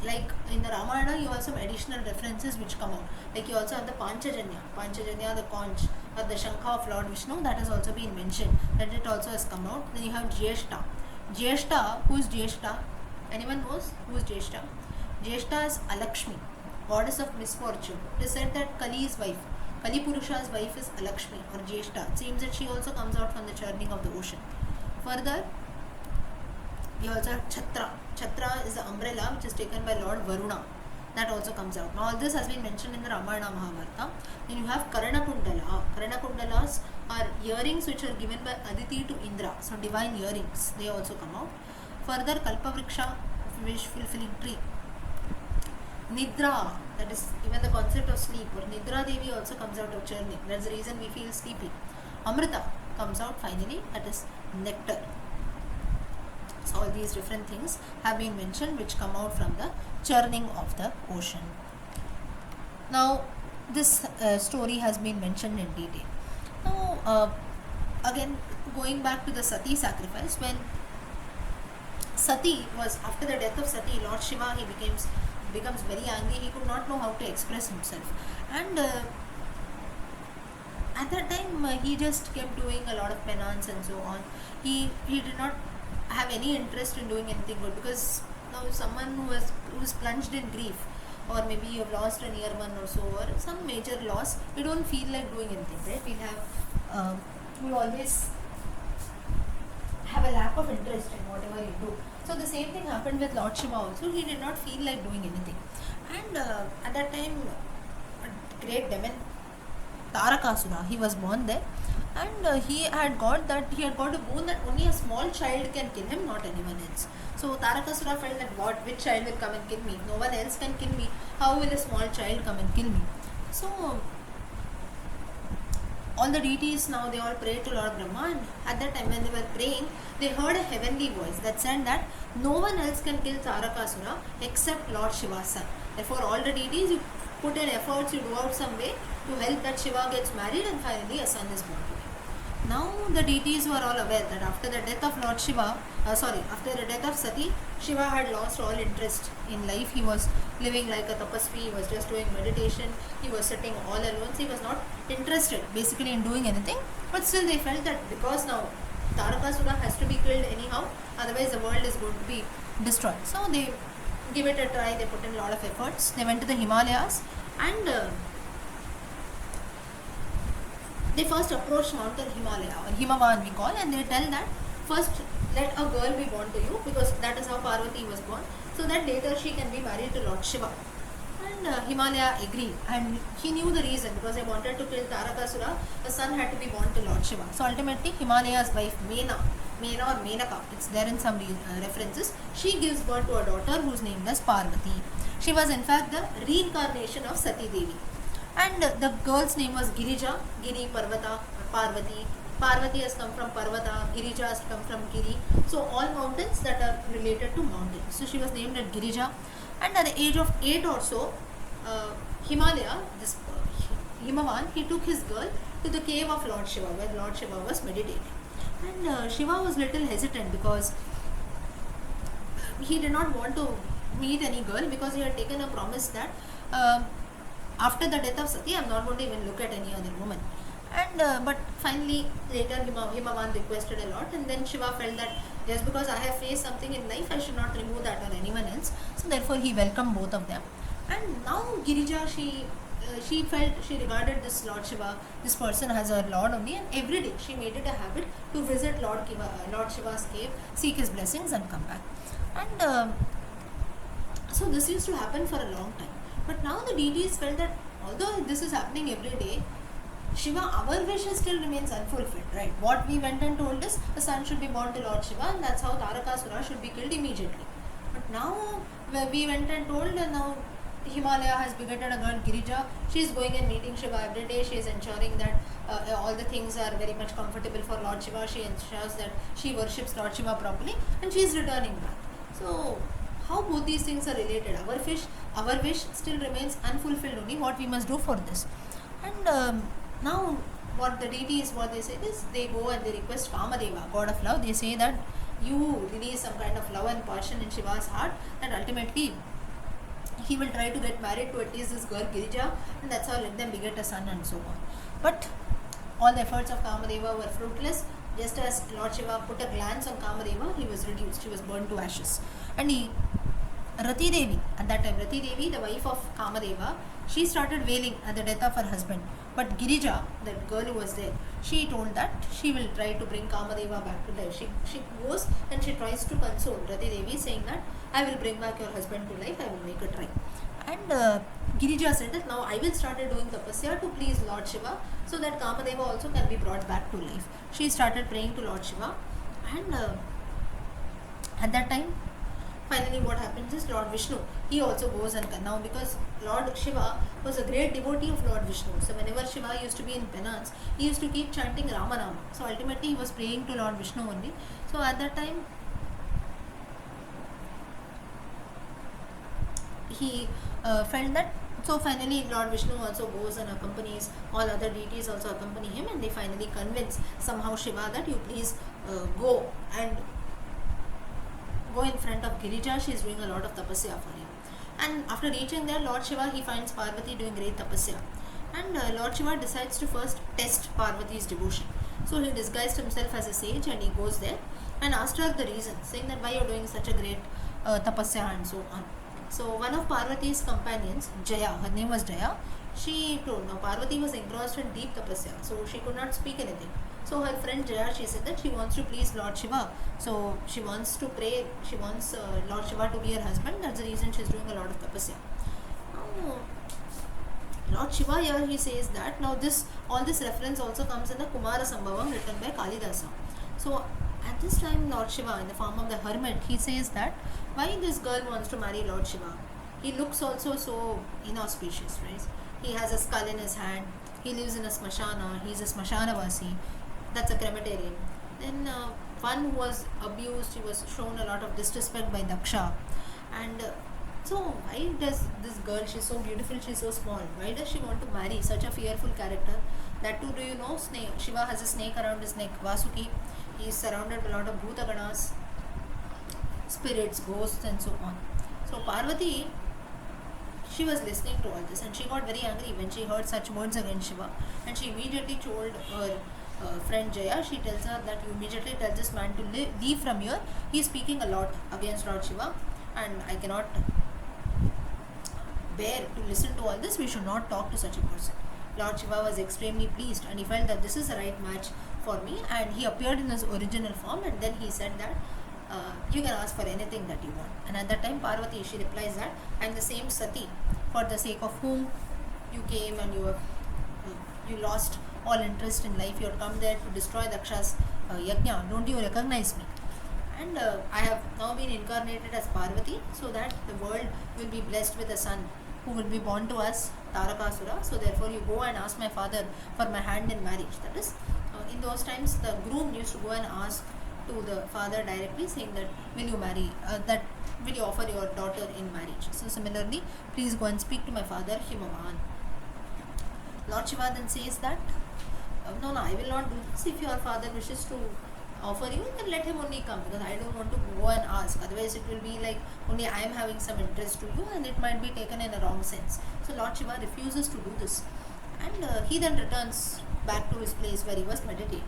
like in the Ramayana, you have some additional references which come out. Like you also have the Panchajanya, the conch or the Shankha of Lord Vishnu, that has also been mentioned, that it also has come out. Then you have Jyeshta. Who is Jyeshta? Anyone knows who is Jyeshta? Jyeshta is Alakshmi, goddess of misfortune. It is said that Kali's wife, Kali Purusha's wife is Alakshmi or Jyeshta. It seems that she also comes out from the churning of the ocean. Further, you also have Chhatra. Chhatra is the umbrella which is taken by Lord Varuna. That also comes out. Now all this has been mentioned in the Ramayana Mahabharata. Then you have Karana Kundala. Karana Kundalas are earrings which are given by Aditi to Indra. So divine earrings, they also come out. Further, Kalpavriksha, wish fulfilling tree. Nidra, that is even the concept of sleep, or Nidra Devi also comes out of churning. That's the reason we feel sleepy. Amrita comes out finally, that is nectar. So all these different things have been mentioned which come out from the churning of the ocean. Now this story has been mentioned in detail. Now again, going back to the Sati sacrifice, when Sati was, after the death of Sati, Lord Shiva, he becomes very angry. He could not know how to express himself, and at that time he just kept doing a lot of penance and so on. He did not have any interest in doing anything good, because now someone who is plunged in grief, or maybe you have lost a near one or so, or some major loss, you don't feel like doing anything, right? We always have a lack of interest in whatever you do. So the same thing happened with Lord Shiva also. He did not feel like doing anything, and at that time a great demon, Tarakasura, he was born there, and he had got a boon that only a small child can kill him, not anyone else. So Tarakasura felt that which child will come and kill me? No one else can kill me. How will a small child come and kill me? So all the deities now, they all prayed to Lord Brahma, and at that time when they were praying, they heard a heavenly voice that said that no one else can kill Tarakasura except Lord Shiva's son. Therefore all the deities, you put in efforts, you do out some way to help that Shiva gets married and finally a son is born to him. Now the deities were all aware that after the death of Lord Shiva, after the death of Sati, Shiva had lost all interest in life. He was living like a tapasvi, he was just doing meditation, he was sitting all alone, so he was not interested basically in doing anything. But still they felt that because now Tarakasura has to be killed anyhow, otherwise the world is going to be destroyed. So they give it a try, they put in a lot of efforts. They went to the Himalayas, and they first approached mountain Himalaya, or Himavan we call, and they tell that first let a girl be born to you, because that is how Parvati was born, so that later she can be married to Lord Shiva. And Himalaya agreed, and he knew the reason, because they wanted to kill Tarakasura, the son had to be born to Lord Shiva. So ultimately Himalaya's wife Mena or Menaka, it's there in some references, she gives birth to a daughter whose name was Parvati. She was in fact the reincarnation of Sati Devi. And the girl's name was Girija, Giri, Parvata, Parvati. Parvati has come from Parvata, Girija has come from Giri. So all mountains that are related to mountains. So she was named as Girija. And at the age of 8 or so, Himalaya, this Himavan, he took his girl to the cave of Lord Shiva, where Lord Shiva was meditating. And Shiva was little hesitant, because he did not want to meet any girl, because he had taken a promise that after the death of Sati, I am not going to even look at any other woman. And but finally later Himavan requested a lot, and then Shiva felt that just because I have faced something in life, I should not remove that on anyone else. So therefore he welcomed both of them. And now Girija, she felt, she regarded this Lord Shiva, this person, as her Lord only, and every day she made it a habit to visit Lord Shiva's cave, seek his blessings and come back. And So this used to happen for a long time. But now the deities felt that although this is happening every day, Shiva, our wish still remains unfulfilled, right? What we went and told is the son should be born to Lord Shiva, and that's how Tarakasura should be killed immediately. But now, where we went and told, and now Himalaya has begotten a girl, Girija. She is going and meeting Shiva every day. She is ensuring that all the things are very much comfortable for Lord Shiva. She ensures that she worships Lord Shiva properly, and she is returning back. So, how both these things are related? Our wish still remains unfulfilled. Only what we must do for this, and now what the deities, what they say is, they go and they request Kamadeva, god of love. They say that you release some kind of love and passion in Shiva's heart, and ultimately he will try to get married to at least this girl Girija, and that's how let them beget a son and so on. But all the efforts of Kamadeva were fruitless. Just as Lord Shiva put a glance on Kamadeva, he was reduced, he was burned to ashes. And Rati Devi, at that time, Rati Devi, the wife of Kamadeva, she started wailing at the death of her husband. But Girija, that girl who was there, she told that she will try to bring Kamadeva back to life. She goes and she tries to console Rati Devi, saying that I will bring back your husband to life, I will make a try. And Girija said that now I will start doing tapasya to please Lord Shiva, so that Kamadeva also can be brought back to life. She started praying to Lord Shiva, and at that time, finally what happens is Lord Vishnu, he also goes, and now because Lord Shiva was a great devotee of Lord Vishnu, so whenever Shiva used to be in penance, he used to keep chanting Ramanama. So ultimately he was praying to Lord Vishnu only. So at that time he felt that, so finally Lord Vishnu also goes and accompanies, all other deities also accompany him, and they finally convince somehow Shiva that you please go in front of Girija. She is doing a lot of tapasya for him. And after reaching there, Lord Shiva, he finds Parvati doing great tapasya, and Lord Shiva decides to first test Parvati's devotion. So he disguised himself as a sage, and he goes there and asked her the reason, saying that why you are doing such a great tapasya and so on. So one of Parvati's companions, Jaya, her name was Jaya, she told, now Parvati was engrossed in deep tapasya, so she could not speak anything. So her friend Jaya, she said that she wants to please Lord Shiva, so she wants to pray, she wants Lord Shiva to be her husband, that's the reason she is doing a lot of tapasya. Now, Lord Shiva here, he says that, now all this reference also comes in the Kumara Sambhavam written by Kalidasa. So at this time, Lord Shiva, in the form of the hermit, he says that why this girl wants to marry Lord Shiva. He looks also so inauspicious, right? He has a skull in his hand, he lives in a smashana, he is a smashanavasi, that's a crematorium. Then one who was abused, he was shown a lot of disrespect by Daksha. And so why does this girl, she's so beautiful, she's so small, why does she want to marry such a fearful character? That too, do you know, snake? Shiva has a snake around his neck, Vasuki. He is surrounded by a lot of Bhutaganas, spirits, ghosts and so on. So Parvati, she was listening to all this, and she got very angry when she heard such words against Shiva, and she immediately told her friend Jaya, she tells her that you immediately tell this man to leave from here. He is speaking a lot against Lord Shiva, and I cannot bear to listen to all this. We should not talk to such a person. Lord Shiva was extremely pleased, and he felt that this is the right match for me, and he appeared in his original form, and then he said that you can ask for anything that you want. And at that time Parvati, she replies that I am the same Sati for the sake of whom you came, and you lost all interest in life. You have come there to destroy Daksha's yajna. Don't you recognize me? And I have now been incarnated as Parvati, so that the world will be blessed with a son who will be born to us, Tarakasura. So therefore you go and ask my father for my hand in marriage. That is, in those times the groom used to go and ask to the father directly, saying that will you marry, will you offer your daughter in marriage. So similarly, please go and speak to my father, Himavan. Lord Shiva then says that no, I will not do this. If your father wishes to offer you, then let him only come, because I don't want to go and ask. Otherwise it will be like only I am having some interest to you, and it might be taken in a wrong sense. So Lord Shiva refuses to do this, and he then returns back to his place where he was meditating.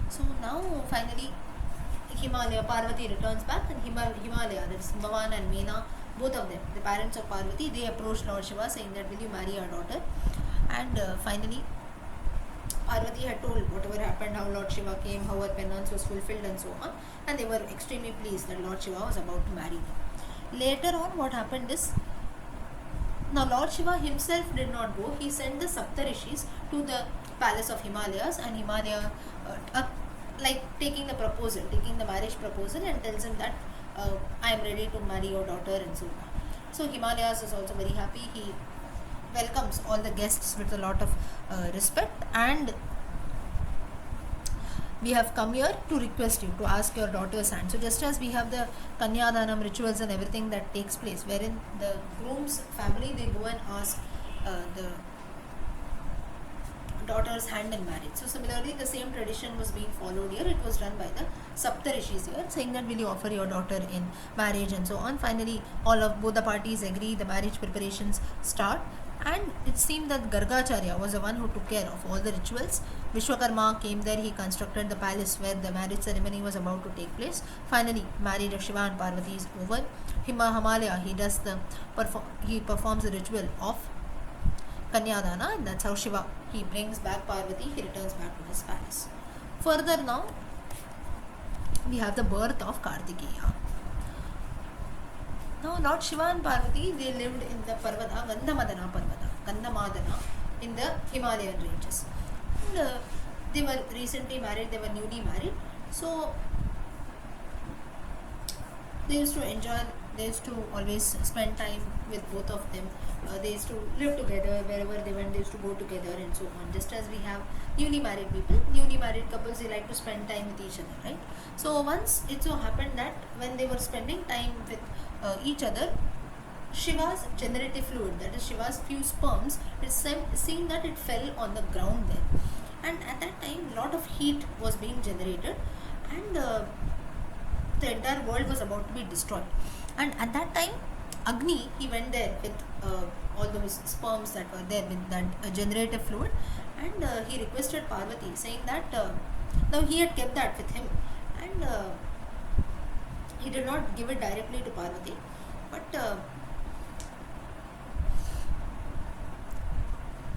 So now finally Himalaya, Parvati returns back, and Himalaya, that is Himavan and Meena, both of them, the parents of Parvati, they approached Lord Shiva saying that will you marry our daughter. And finally Parvati had told whatever happened, how Lord Shiva came, how her penance was fulfilled and so on, and they were extremely pleased that Lord Shiva was about to marry them. Later on, what happened is, now Lord Shiva himself did not go. He sent the Saptarishis to the palace of Himalayas, and Himalaya, like taking the proposal, taking the marriage proposal, and tells him that I am ready to marry your daughter, and so on. So Himalayas is also very happy. He welcomes all the guests with a lot of respect, and we have come here to request you to ask your daughter's hand. So just as we have the Kanyadanam rituals and everything that takes place, wherein the groom's family, they go and ask the daughter's hand in marriage. So similarly, the same tradition was being followed here. It was done by the Saptarishis here, saying that will you offer your daughter in marriage and so on. Finally, both the parties agree, the marriage preparations start, and it seemed that Gargacharya was the one who took care of all the rituals. Vishwakarma came there, he constructed the palace where the marriage ceremony was about to take place. Finally, marriage of Shiva and Parvati is over. Himalaya, he performs the ritual of Kanyadana, and that's how Shiva, he brings back Parvati, he returns back to his palace. Further now, we have the birth of Kartikeya. Now Lord Shiva and Parvati, they lived in the Parvata, Gandhamadana, in the Himalayan ranges. And they were recently married, they were newly married. So they used to enjoy, they used to always spend time with both of them. They used to live together, wherever they went, they used to go together and so on. Just as we have newly married people, newly married couples, they like to spend time with each other, right? So once it so happened that when they were spending time with each other, Shiva's generative fluid, that is Shiva's few sperms, it seemed that it fell on the ground there. And at that time, a lot of heat was being generated, and the entire world was about to be destroyed. And at that time, Agni, he went there with all those sperms that were there with that generative fluid, and he requested Parvati, saying that now he had kept that with him, and he did not give it directly to Parvati, but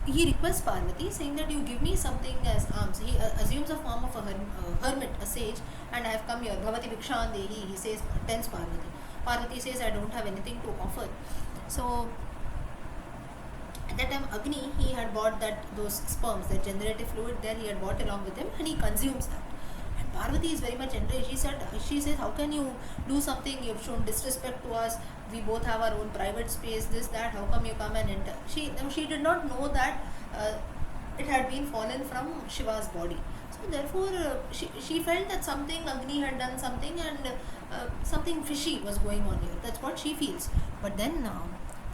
he requests Parvati, saying that you give me something as alms. He assumes a form of a hermit, a sage, and I have come here. Bhavati Bhikshan Dehi, he says, tells Parvati. Parvati says, I don't have anything to offer. So at that time, Agni, he had bought those sperms, that generative fluid there, he had bought along with him, and he consumes that. And Parvati is very much enraged. She says, how can you do something? You have shown disrespect to us. We both have our own private space, this, that, how come you come and enter? She did not know that it had been fallen from Shiva's body. So therefore, she felt that something, Agni had done something, and something fishy was going on here. That's what she feels. But then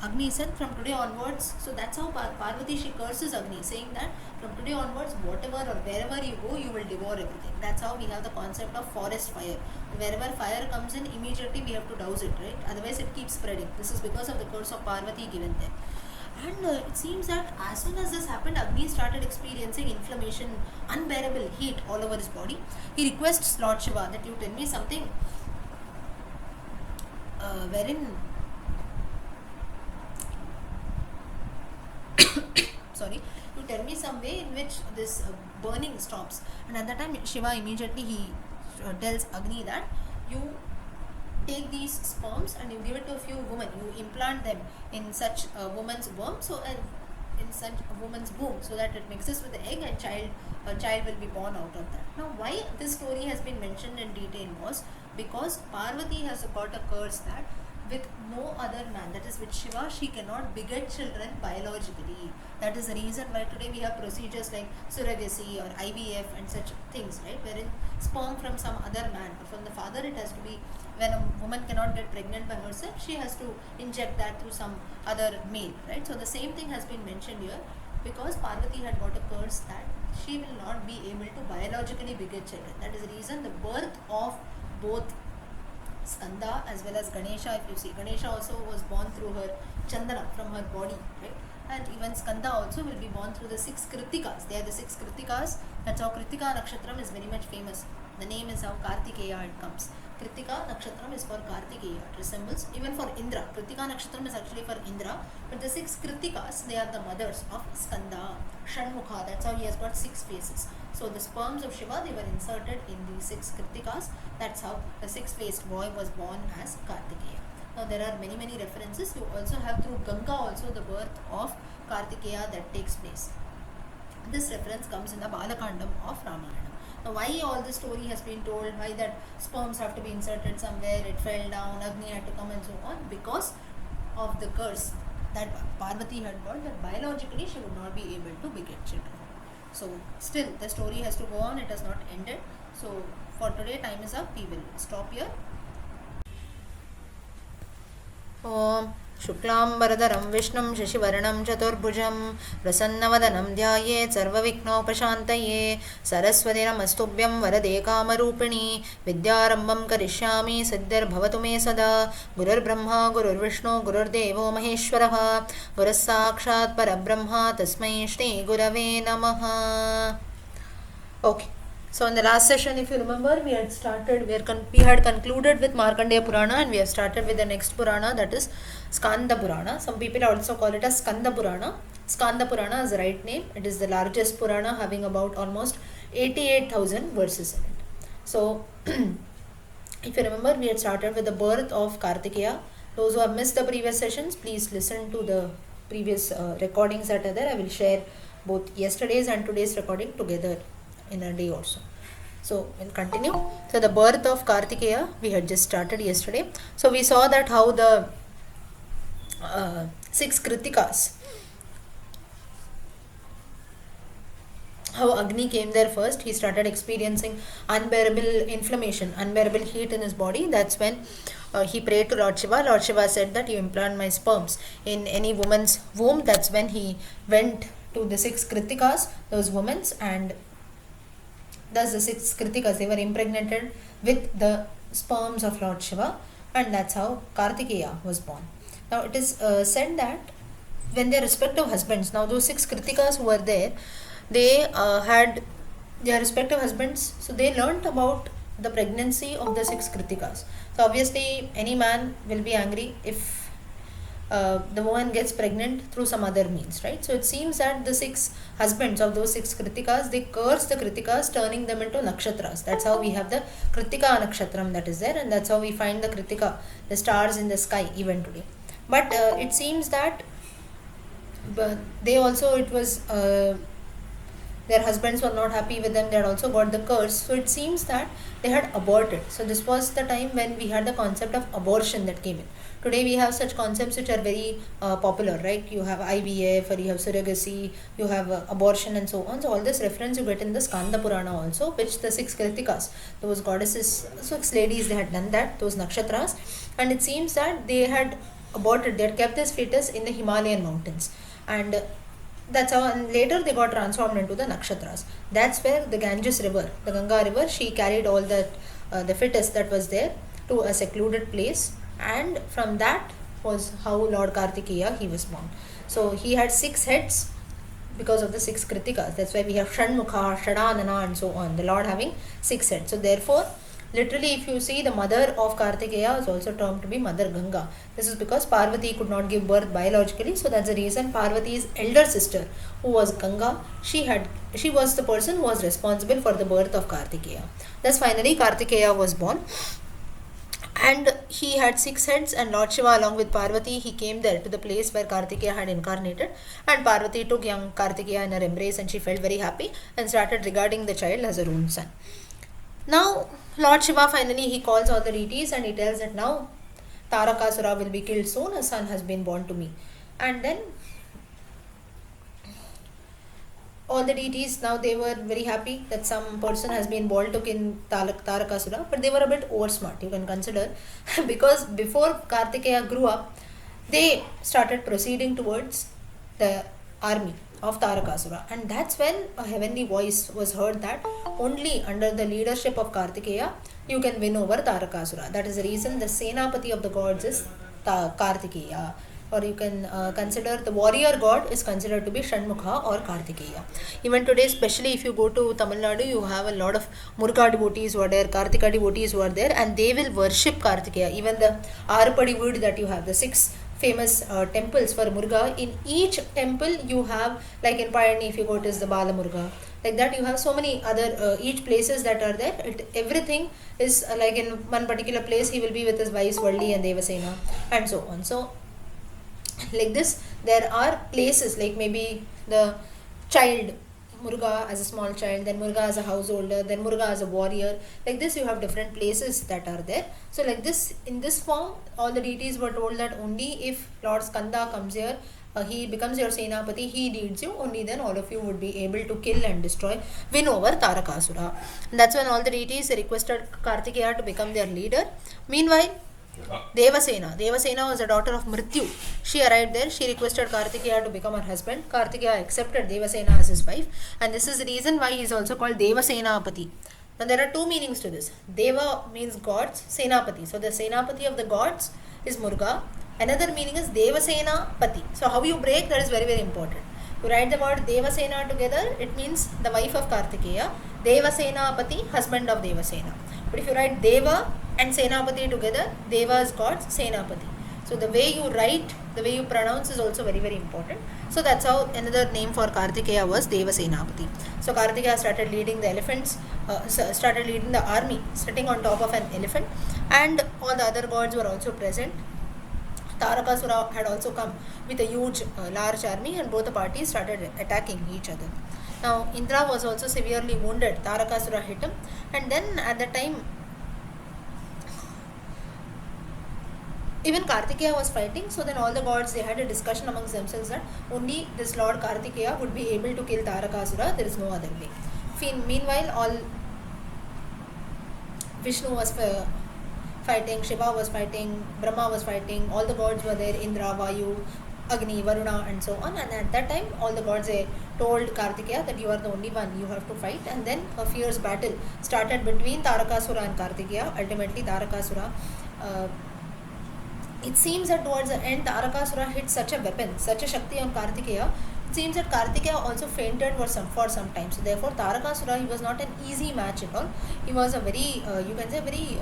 Agni said, from today onwards, so that's how Parvati, she curses Agni, saying that from today onwards, whatever or wherever you go, you will devour everything. That's how we have the concept of forest fire. Wherever fire comes in, immediately we have to douse it, right? Otherwise it keeps spreading. This is because of the curse of Parvati given there. And it seems that as soon as this happened, Agni started experiencing inflammation, unbearable heat all over his body. He requests Lord Shiva that you tell me something wherein you tell me some way in which this burning stops. And at that time, Shiva immediately, he tells Agni that you take these sperms and you give it to a few women, you implant them in such a woman's womb, in such a woman's womb, so that it mixes with the egg, and a child will be born out of that. Now why this story has been mentioned in detail was because Parvati has got a curse that with no other man, that is with Shiva, she cannot beget children biologically. That is the reason why today we have procedures like surrogacy or IVF and such things, right, wherein sperm from some other man or from the father, it has to be, when a woman cannot get pregnant by herself, she has to inject that through some other male, right? So the same thing has been mentioned here, because Parvati had got a curse that she will not be able to biologically beget children. That is the reason the birth of both Skanda as well as Ganesha, if you see, Ganesha also was born through her Chandana, from her body, right? And even Skanda also will be born through the 6 Kritikas. They are the 6 Kritikas. That's how Kritika Nakshatram is very much famous. The name is how Kartikeya it comes. Kritika Nakshatram is for Kartikeya. It resembles, even for Indra. Kritika Nakshatram is actually for Indra. But the 6 Kritikas, they are the mothers of Skanda, Shanmukha. That's how he has got 6 faces. So the sperms of Shiva, they were inserted in the 6 Kritikas. That's how the 6-faced boy was born as Kartikeya. Now there are many references. You also have through Ganga also the birth of Kartikeya that takes place. This reference comes in the Balakandam of Ramayana. Now why all this story has been told, why that sperms have to be inserted somewhere, it fell down, Agni had to come and so on, because of the curse that Parvati had got, that biologically she would not be able to beget children. So still the story has to go on, it has not ended. So for today time is up, we will stop here. ॐ शुक्लाम्बरधरं विष्णुं शशिवर्णं चतुर्भुजं प्रसन्नवदनं ध्यायेत् सर्वविघ्नोपशान्तये सरस्वती नमस्तुभ्यं वरदे कामरूपिणी विद्यारम्भं करिष्यामि सिद्धिर्भवतु मे सदा गुरुर्ब्रह्मा गुरुर्विष्णु गुरुर्देवो महेश्वरः गुरुः साक्षात् परब्रह्म तस्मै श्रीगुरवे नमः. Okay. So in the last session, if you remember, we had concluded with Markandeya Purana, and we have started with the next Purana, that is Skanda Purana. Some people also call it as Skanda Purana. Skanda Purana is the right name. It is the largest Purana, having about almost 88,000 verses in it. So if you remember, we had started with the birth of Kartikeya. Those who have missed the previous sessions, please listen to the previous recordings that are there. I will share both yesterday's and today's recording together in a day or so. So we'll continue. So the birth of Kartikeya we had just started yesterday. So we saw that how the 6 Kritikas, how Agni came there first. He started experiencing unbearable inflammation, unbearable heat in his body. That's when he prayed to Lord Shiva. Lord Shiva said that you implant my sperms in any woman's womb. That's when he went to the 6 Kritikas, those women, and thus the 6 Kritikas, they were impregnated with the sperms of Lord Shiva, and that's how Kartikeya was born. Now it is said that when their respective husbands, now those 6 Kritikas who were there, they had their respective husbands, so they learnt about the pregnancy of the 6 Kritikas. So obviously any man will be angry if the woman gets pregnant through some other means, right? So it seems that the 6 husbands of those 6 Kritikas, they cursed the Kritikas, turning them into nakshatras. That's how we have the Kritika nakshatram that is there, and that's how we find the Kritika, the stars in the sky even today. But it seems that they also, it was their husbands were not happy with them, they had also got the curse. So it seems that they had aborted. So this was the time when we had the concept of abortion that came in. Today we have such concepts which are very popular, right? You have IVF, or you have surrogacy, you have abortion and so on. So all this reference you get in the Skanda Purana also, which the 6 Kritikas, those goddesses, 6 ladies, they had done that, those nakshatras. And it seems that they had aborted, they had kept this fetus in the Himalayan mountains. And that's how, and later they got transformed into the nakshatras. That's where the Ganges river, the Ganga river, she carried all that, the fetus that was there to a secluded place. And from that was how Lord Kartikeya, he was born. So he had 6 heads because of the 6 Kritikas. That's why we have Shanmukha, Shadanana and so on. The Lord having 6 heads. So therefore, literally if you see, the mother of Kartikeya is also termed to be Mother Ganga. This is because Parvati could not give birth biologically. So that's the reason Parvati's elder sister, who was Ganga, she was the person who was responsible for the birth of Kartikeya. Thus finally Kartikeya was born. And he had 6 heads, and Lord Shiva along with Parvati, he came there to the place where Kartikeya had incarnated, and Parvati took young Kartikeya in her embrace, and she felt very happy and started regarding the child as her own son. Now Lord Shiva finally, he calls all the deities and he tells that now Tarakasura will be killed soon, a son has been born to me. And then all the deities, now they were very happy that some person has been born to kill Tarakasura, but they were a bit over smart, you can consider, because before Kartikeya grew up, they started proceeding towards the army of Tarakasura, and that's when a heavenly voice was heard that only under the leadership of Kartikeya you can win over Tarakasura. That is the reason the Senapati of the gods is Kartikeya. Or you can consider the warrior god is considered to be Shanmukha or Kartikeya. Even today, especially if you go to Tamil Nadu, you have a lot of Muruga devotees who are there, Kartika devotees who are there, and they will worship Kartikeya. Even the Arpadi wood that you have, the 6 famous temples for Muruga. In each temple you have, like in Payani, if you go, it is the Bala Muruga. Like that, you have so many other each places that are there. Everything is like in one particular place, he will be with his wives Valli and Devasena, and so on. So like this, there are places like maybe the child Muruga as a small child, then Muruga as a householder, then Muruga as a warrior. Like this, you have different places that are there. So like this, in this form, all the deities were told that only if Lord Skanda comes here, he becomes your Senapati, he leads you, only then all of you would be able to kill and destroy, win over Tarakasura. And that's when all the deities requested Kartikeya to become their leader. Meanwhile, Devasena was a daughter of Mrityu. She arrived there. She requested Kartikeya to become her husband. Kartikeya accepted Devasena as his wife, and this is the reason why he is also called Devasenapati. Now there are two meanings to this. Deva means gods, Senapati. So the Senapati of the gods is Muruga. Another meaning is Devasenapati. So how you break, that is very, very important. You write the word Devasena together, it means the wife of Kartikeya. Devasenapati, husband of Devasena. But if you write Deva and Senapati together, Deva is gods, Senapati. So the way you write, the way you pronounce is also very, very important. So that's how another name for Kartikeya was Devasenapati. So Kartikeya started leading the elephants, started leading the army, sitting on top of an elephant, and all the other gods were also present. Tarakasura had also come with a huge, large army, and both the parties started attacking each other. Now Indra was also severely wounded. Tarakasura hit him, and then at the time, even Kartikeya was fighting. So then all the gods, they had a discussion amongst themselves that only this Lord Kartikeya would be able to kill Tarakasura. There is no other way. Meanwhile, all Vishnu was fighting, Shiva was fighting, Brahma was fighting, all the gods were there, Indra, Vayu, Agni, Varuna, and so on. And at that time, all the gods, they told Kartikeya that you are the only one, you have to fight. And then a fierce battle started between Tarakasura and Kartikeya. Ultimately, Tarakasura, it seems that towards the end, Tarakasura hit such a weapon, such a Shakti on Kartikeya. It seems that Kartikeya also fainted for some time. So therefore, Tarakasura, he was not an easy match at all. He was a very, you can say, very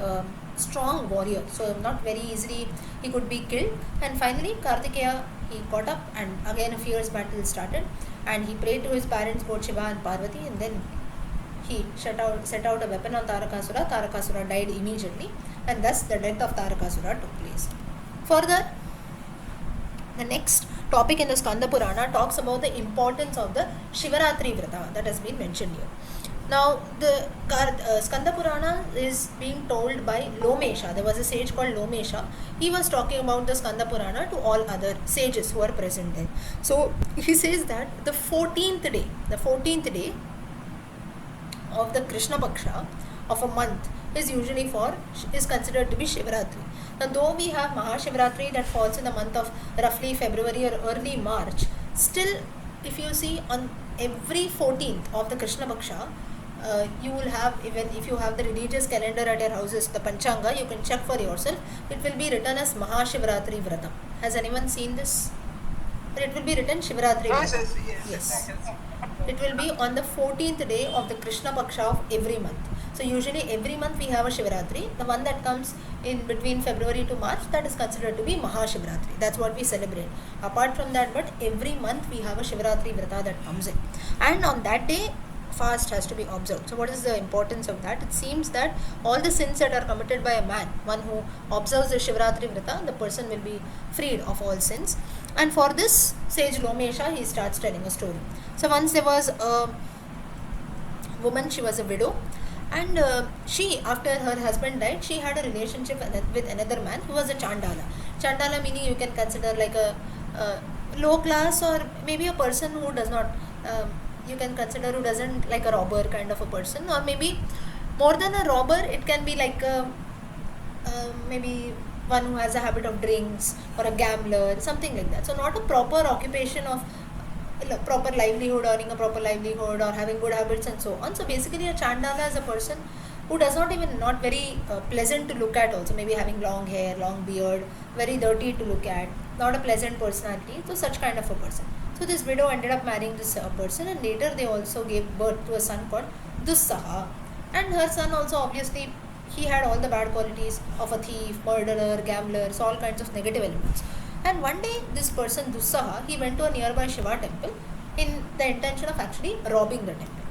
strong warrior. So not very easily he could be killed. And finally, Kartikeya, he got up, and again a fierce battle started. And he prayed to his parents, both Shiva and Parvati, and then he set out a weapon on Tarakasura. Tarakasura died immediately, and thus the death of Tarakasura took place. Further, the next topic in the Skanda Purana talks about the importance of the Shivaratri Vrata that has been mentioned here. Now, the Skanda Purana is being told by Lomesha. There was a sage called Lomesha. He was talking about the Skanda Purana to all other sages who are present there. So, he says that the 14th day of the Krishna Paksha of a month is considered to be Shivaratri. Now, though we have Mahashivratri that falls in the month of roughly February or early March, still, if you see, on every 14th of the Krishna Paksha, you will have, even if you have the religious calendar at your houses, the Panchanga, you can check for yourself. It will be written as Mahashivratri Vratam. Has anyone seen this? It will be written Shivaratri Vratam. Yes. It will be on the 14th day of the Krishna Paksha of every month. So usually every month we have a Shivaratri. The one that comes in between February to March, that is considered to be Mahashivratri. That's what we celebrate. Apart from that, but every month we have a Shivaratri Vrata that comes in. And on that day, fast has to be observed. So what is the importance of that? It seems that all the sins that are committed by a man, one who observes the Shivaratri Vrata, the person will be freed of all sins. And for this, sage Lomesha, he starts telling a story. So once there was a woman, she was a widow, and she, after her husband died, she had a relationship with another man who was a Chandala. Chandala meaning you can consider like a low class, or maybe a person who does not, you can consider who doesn't, like a robber kind of a person, or maybe more than a robber, it can be like maybe one who has a habit of drinks, or a gambler, something like that. So not a proper occupation of proper livelihood, earning a proper livelihood, or having good habits and so on. So basically a Chandala is a person who does not even, not very pleasant to look at also, maybe having long hair, long beard, very dirty to look at, not a pleasant personality. So such kind of a person. So this widow ended up marrying this person, and later they also gave birth to a son called Dussaha. And her son also, obviously, he had all the bad qualities of a thief, murderer, gambler, so all kinds of negative elements. And one day, this person Dussaha, he went to a nearby Shiva temple in the intention of actually robbing the temple.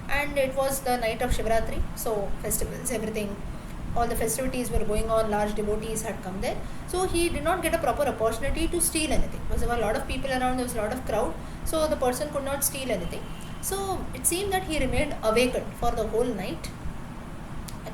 And it was the night of Shivratri, so festivals, everything, all the festivities were going on, large devotees had come there. So he did not get a proper opportunity to steal anything because there were a lot of people around, there was a lot of crowd, so the person could not steal anything. So it seemed that he remained awakened for the whole night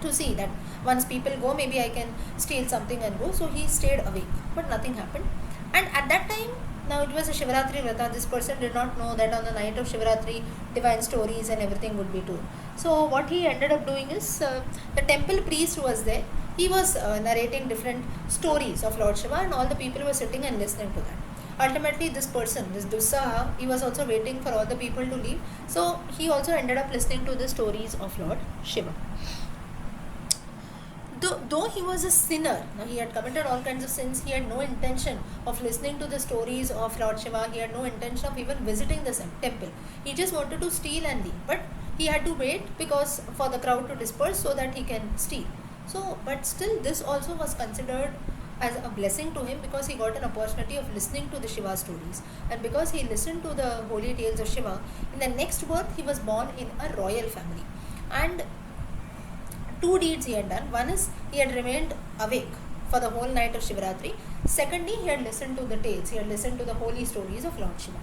to see that once people go, maybe I can steal something and go. So he stayed awake, but nothing happened. And at that time, now it was a Shivaratri Vrata, this person did not know that on the night of Shivaratri, divine stories and everything would be told. So what he ended up doing is, the temple priest was there, he was narrating different stories of Lord Shiva, and all the people were sitting and listening to that. Ultimately, this person, this Dussaha, he was also waiting for all the people to leave. So he also ended up listening to the stories of Lord Shiva. Though he was a sinner, now he had committed all kinds of sins, he had no intention of listening to the stories of Lord Shiva, he had no intention of even visiting the temple. He just wanted to steal and leave. But he had to wait because for the crowd to disperse so that he can steal. So, but still, this also was considered as a blessing to him because he got an opportunity of listening to the Shiva stories. And because he listened to the holy tales of Shiva, in the next birth he was born in a royal family. And two deeds he had done. One is he had remained awake for the whole night of Shivratri. Secondly, he had listened to the tales, he had listened to the holy stories of Lord Shiva.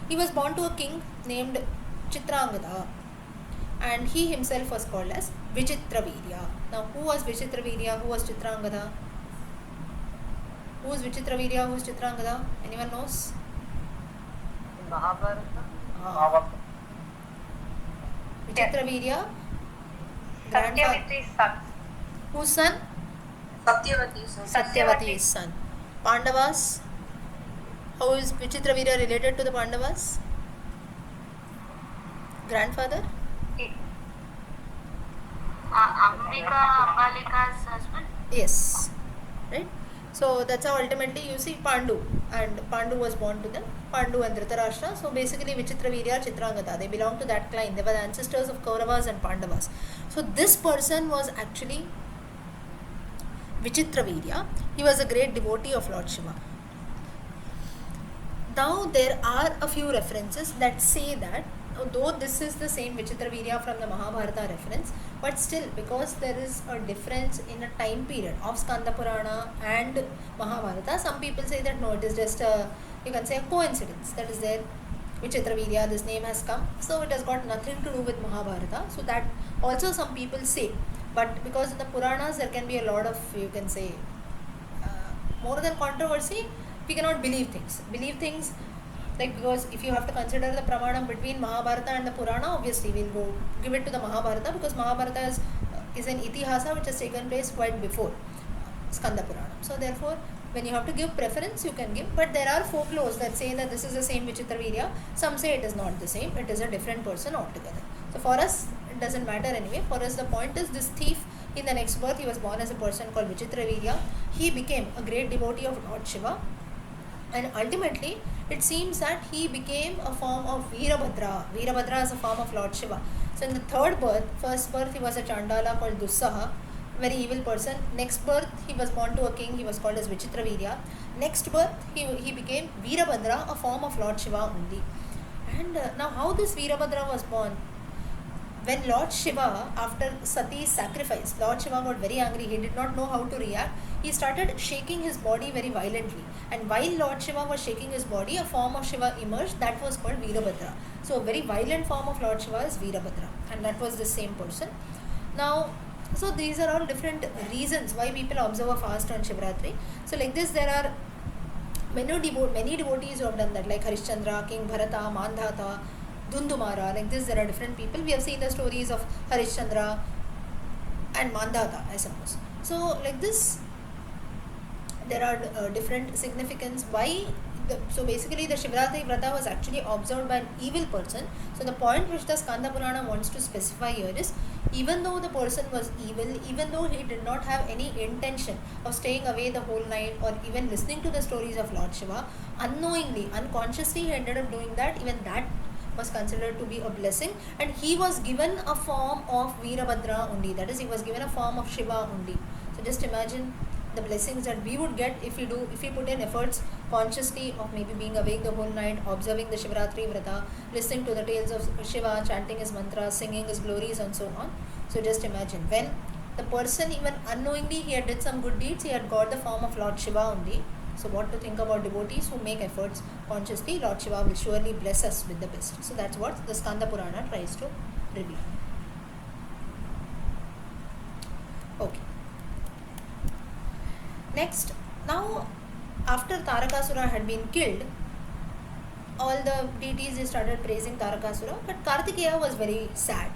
He was born to a king named Chitrangada, and he himself was called as Vichitravirya. Now, who was Vichitravirya? Who was Chitrangada? Who is Vichitravirya? Who is Chitrangada? Anyone knows? In Mahabharata. Ah. Vichitravirya, grandfather. Satyavati's son. Whose son? Satyavati's son. Pandavas. How is Vichitravirya related to the Pandavas? Grandfather? Ambalika's husband. Yes. Right? So that's how ultimately you see Pandu. And Pandu was born to them. Pandu and Dhritarashtra. So basically Vichitravirya, Chitrangada, they belong to that clan. They were the ancestors of Kauravas and Pandavas. So this person was actually Vichitravirya. He was a great devotee of Lord Shiva. Now there are a few references that say that though this is the same Vichitravirya from the Mahabharata reference, but still, because there is a difference in a time period of Skanda Purana and Mahabharata, some people say that no, it is just a, you can say, a coincidence that is there. Vichitravirya, this name has come, so it has got nothing to do with Mahabharata. So that also some people say, but because in the Puranas there can be a lot of, you can say, more than controversy, we cannot believe things. Like, because if you have to consider the pramanam between Mahabharata and the Purana, obviously we'll go give it to the Mahabharata, because Mahabharata is an itihasa which has taken place quite before Skanda Purana. So therefore, when you have to give preference, you can give. But there are folklores that say that this is the same Vichitravirya. Some say it is not the same, it is a different person altogether. So for us, it doesn't matter anyway. For us, the point is, this thief, in the next birth, he was born as a person called Vichitravirya. He became a great devotee of Lord Shiva. And ultimately, it seems that he became a form of Veerabhadra. Veerabhadra is a form of Lord Shiva. So in the third birth, first birth he was a Chandala called Dussaha, very evil person. Next birth he was born to a king, he was called as Vichitravirya. Next birth he became Veerabhadra, a form of Lord Shiva only. And now how this Veerabhadra was born? When Lord Shiva, after Sati's sacrifice, Lord Shiva got very angry, he did not know how to react. He started shaking his body very violently. And while Lord Shiva was shaking his body, a form of Shiva emerged, that was called Veerabhadra. So a very violent form of Lord Shiva is Veerabhadra. And that was the same person. Now, so these are all different reasons why people observe a fast on Shivratri. So like this, there are many devotees who have done that, like Harishchandra, King Bharata, Mandhata, Dhundumara. Like this, there are different people. We have seen the stories of Harishchandra and Mandhata, I suppose. So like this, there are different significance why. So basically, the Shivratri Vrata was actually observed by an evil person. So the point which the Skanda Purana wants to specify here is, even though the person was evil, even though he did not have any intention of staying away the whole night or even listening to the stories of Lord Shiva, unknowingly, unconsciously he ended up doing that. Even that was considered to be a blessing, and he was given a form of Veerabhadra only, that is, he was given a form of Shiva only. So just imagine the blessings that we would get if we put in efforts consciously of maybe being awake the whole night, observing the Shivratri Vrata, listening to the tales of Shiva, chanting his mantras, singing his glories and so on. So just imagine, when the person even unknowingly he had did some good deeds, he had got the form of Lord Shiva only. So what to think about devotees who make efforts consciously? Lord Shiva will surely bless us with the best. So that's what the Skanda Purana tries to reveal. Okay. Next, now after Tarakasura had been killed, all the deities they started praising Tarakasura, but Kartikeya was very sad.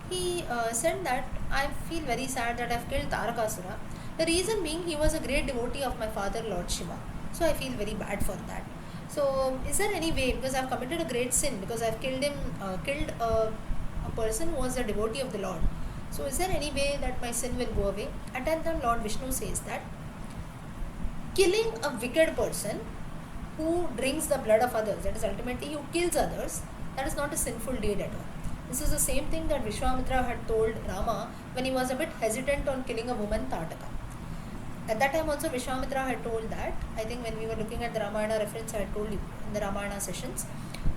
He said that I feel very sad that I've killed Tarakasura. The reason being, he was a great devotee of my father Lord Shiva. So I feel very bad for that. So is there any way, because I've committed a great sin, because I've killed a person who was a devotee of the Lord. So is there any way that my sin will go away? At that time Lord Vishnu says that killing a wicked person who drinks the blood of others, that is ultimately who kills others, that is not a sinful deed at all. This is the same thing that Vishwamitra had told Rama when he was a bit hesitant on killing a woman, Tataka. At that time also Vishwamitra had told that, I think when we were looking at the Ramayana reference, I had told you in the Ramayana sessions.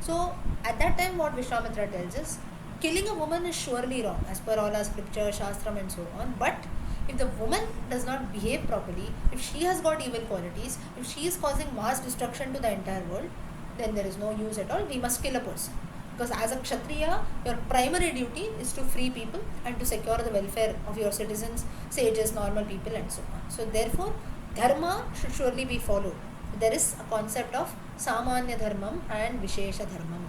So at that time what Vishwamitra tells is, killing a woman is surely wrong as per all our scripture, shastram and so on, but if the woman does not behave properly, if she has got evil qualities, if she is causing mass destruction to the entire world, then there is no use at all. We must kill a person. Because as a Kshatriya, your primary duty is to free people and to secure the welfare of your citizens, sages, normal people and so on. So therefore, dharma should surely be followed. There is a concept of Samanya Dharmam and Vishesha Dharmam.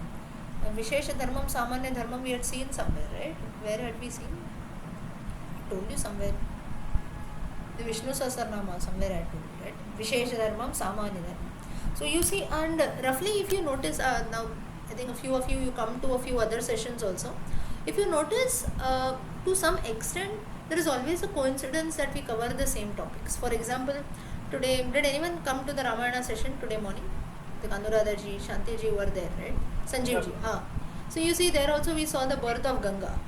Vishesha Dharmam, Samanya Dharmam we had seen somewhere, right? Where had we seen? I told you somewhere. The Vishnu Sahasranama, somewhere I told you, right? Vishesha Dharmam, Samanya Dharmam. So you see, and roughly if you notice, now I think a few of you come to a few other sessions also. If you notice, to some extent, there is always a coincidence that we cover the same topics. For example, today, did anyone come to the Ramayana session today morning? The Kanurada ji, Shanti ji were there, right? Sanjeev ji. So you see, there also we saw the birth of Ganga.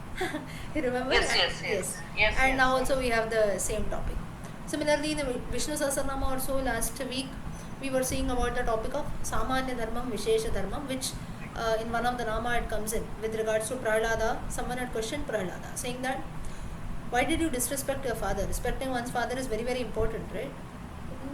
You remember? Yes. And now also we have the same topic. Similarly, in the Vishnu Sahasranama also last week, we were seeing about the topic of Samanya Dharmam, Vishesha Dharmam, which in one of the Nama it comes in with regards to Prahlada. Someone had questioned Prahlada, saying that, why did you disrespect your father? Respecting one's father is very, very important, right?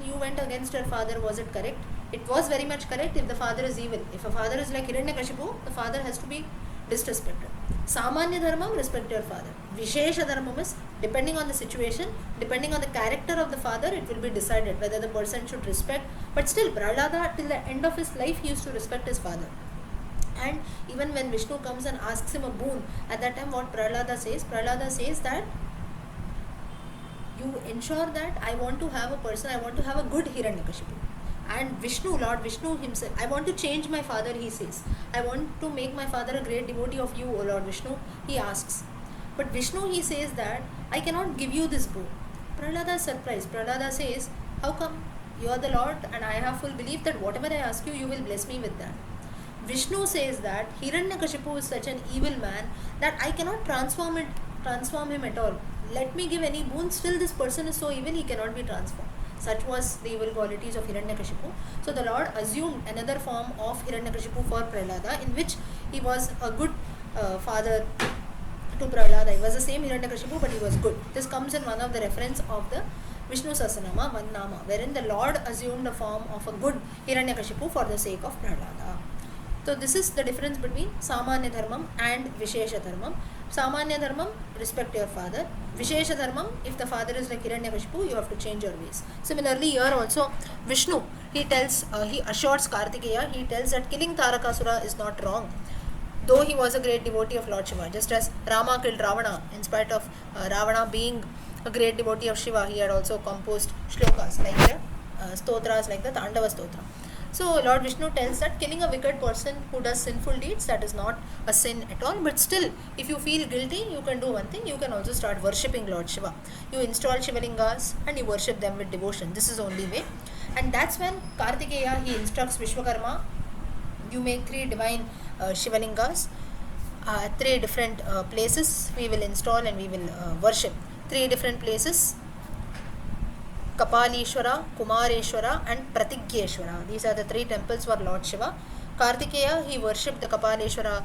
You went against your father, was it correct? It was very much correct if the father is evil. If a father is like Hiranyakashipu, the father has to be disrespected. Samanya Dharmam, respect your father. Vishesha Dharmam is, depending on the situation, depending on the character of the father, it will be decided whether the person should respect. But still, Prahlada, till the end of his life, he used to respect his father. And even when Vishnu comes and asks him a boon, at that time what Prahlada says that you ensure that I want to have a good Hiranyakashipu. And Vishnu, Lord Vishnu himself, I want to change my father, he says. I want to make my father a great devotee of you, O Lord Vishnu, he asks. But Vishnu, he says that I cannot give you this boon. Prahlada is surprised. Prahlada says, how come? You are the Lord and I have full belief that whatever I ask you, you will bless me with that. Vishnu says that Hiranyakashipu is such an evil man that I cannot transform him at all. Let me give any boon, still this person is so evil, he cannot be transformed. Such was the evil qualities of Hiranyakashipu. So the Lord assumed another form of Hiranyakashipu for Prahlada, in which he was a good father to Prahlada. He was the same Hiranyakashipu, but he was good. This comes in one of the reference of the Vishnu Sahasranama, one Nama, wherein the Lord assumed the form of a good Hiranyakashipu for the sake of Prahlada. So this is the difference between Samanya Dharmam and Vishesha Dharmam. Samanya Dharmam, respect your father. Vishesha Dharmam, if the father is like Hiranyakashipu, you have to change your ways. Similarly, here also Vishnu, he assures Kartikeya, he tells that killing Tarakasura is not wrong, though he was a great devotee of Lord Shiva. Just as Rama killed Ravana, in spite of Ravana being a great devotee of Shiva, he had also composed shlokas like the stotras, like the Tandava Stotra. So Lord Vishnu tells that killing a wicked person who does sinful deeds, that is not a sin at all. But still, if you feel guilty, you can do one thing. You can also start worshipping Lord Shiva. You install Shivalingas and you worship them with devotion. This is the only way. And that's when Kartikeya, he instructs Vishwakarma, you make 3 divine Shivalingas, 3 different places we will install and we will worship. 3 different places. Kapalishwara, Kumareshwara and Pratigyeshwara. These are the three temples for Lord Shiva. Kartikeya, he worshipped the Kapaleshwara,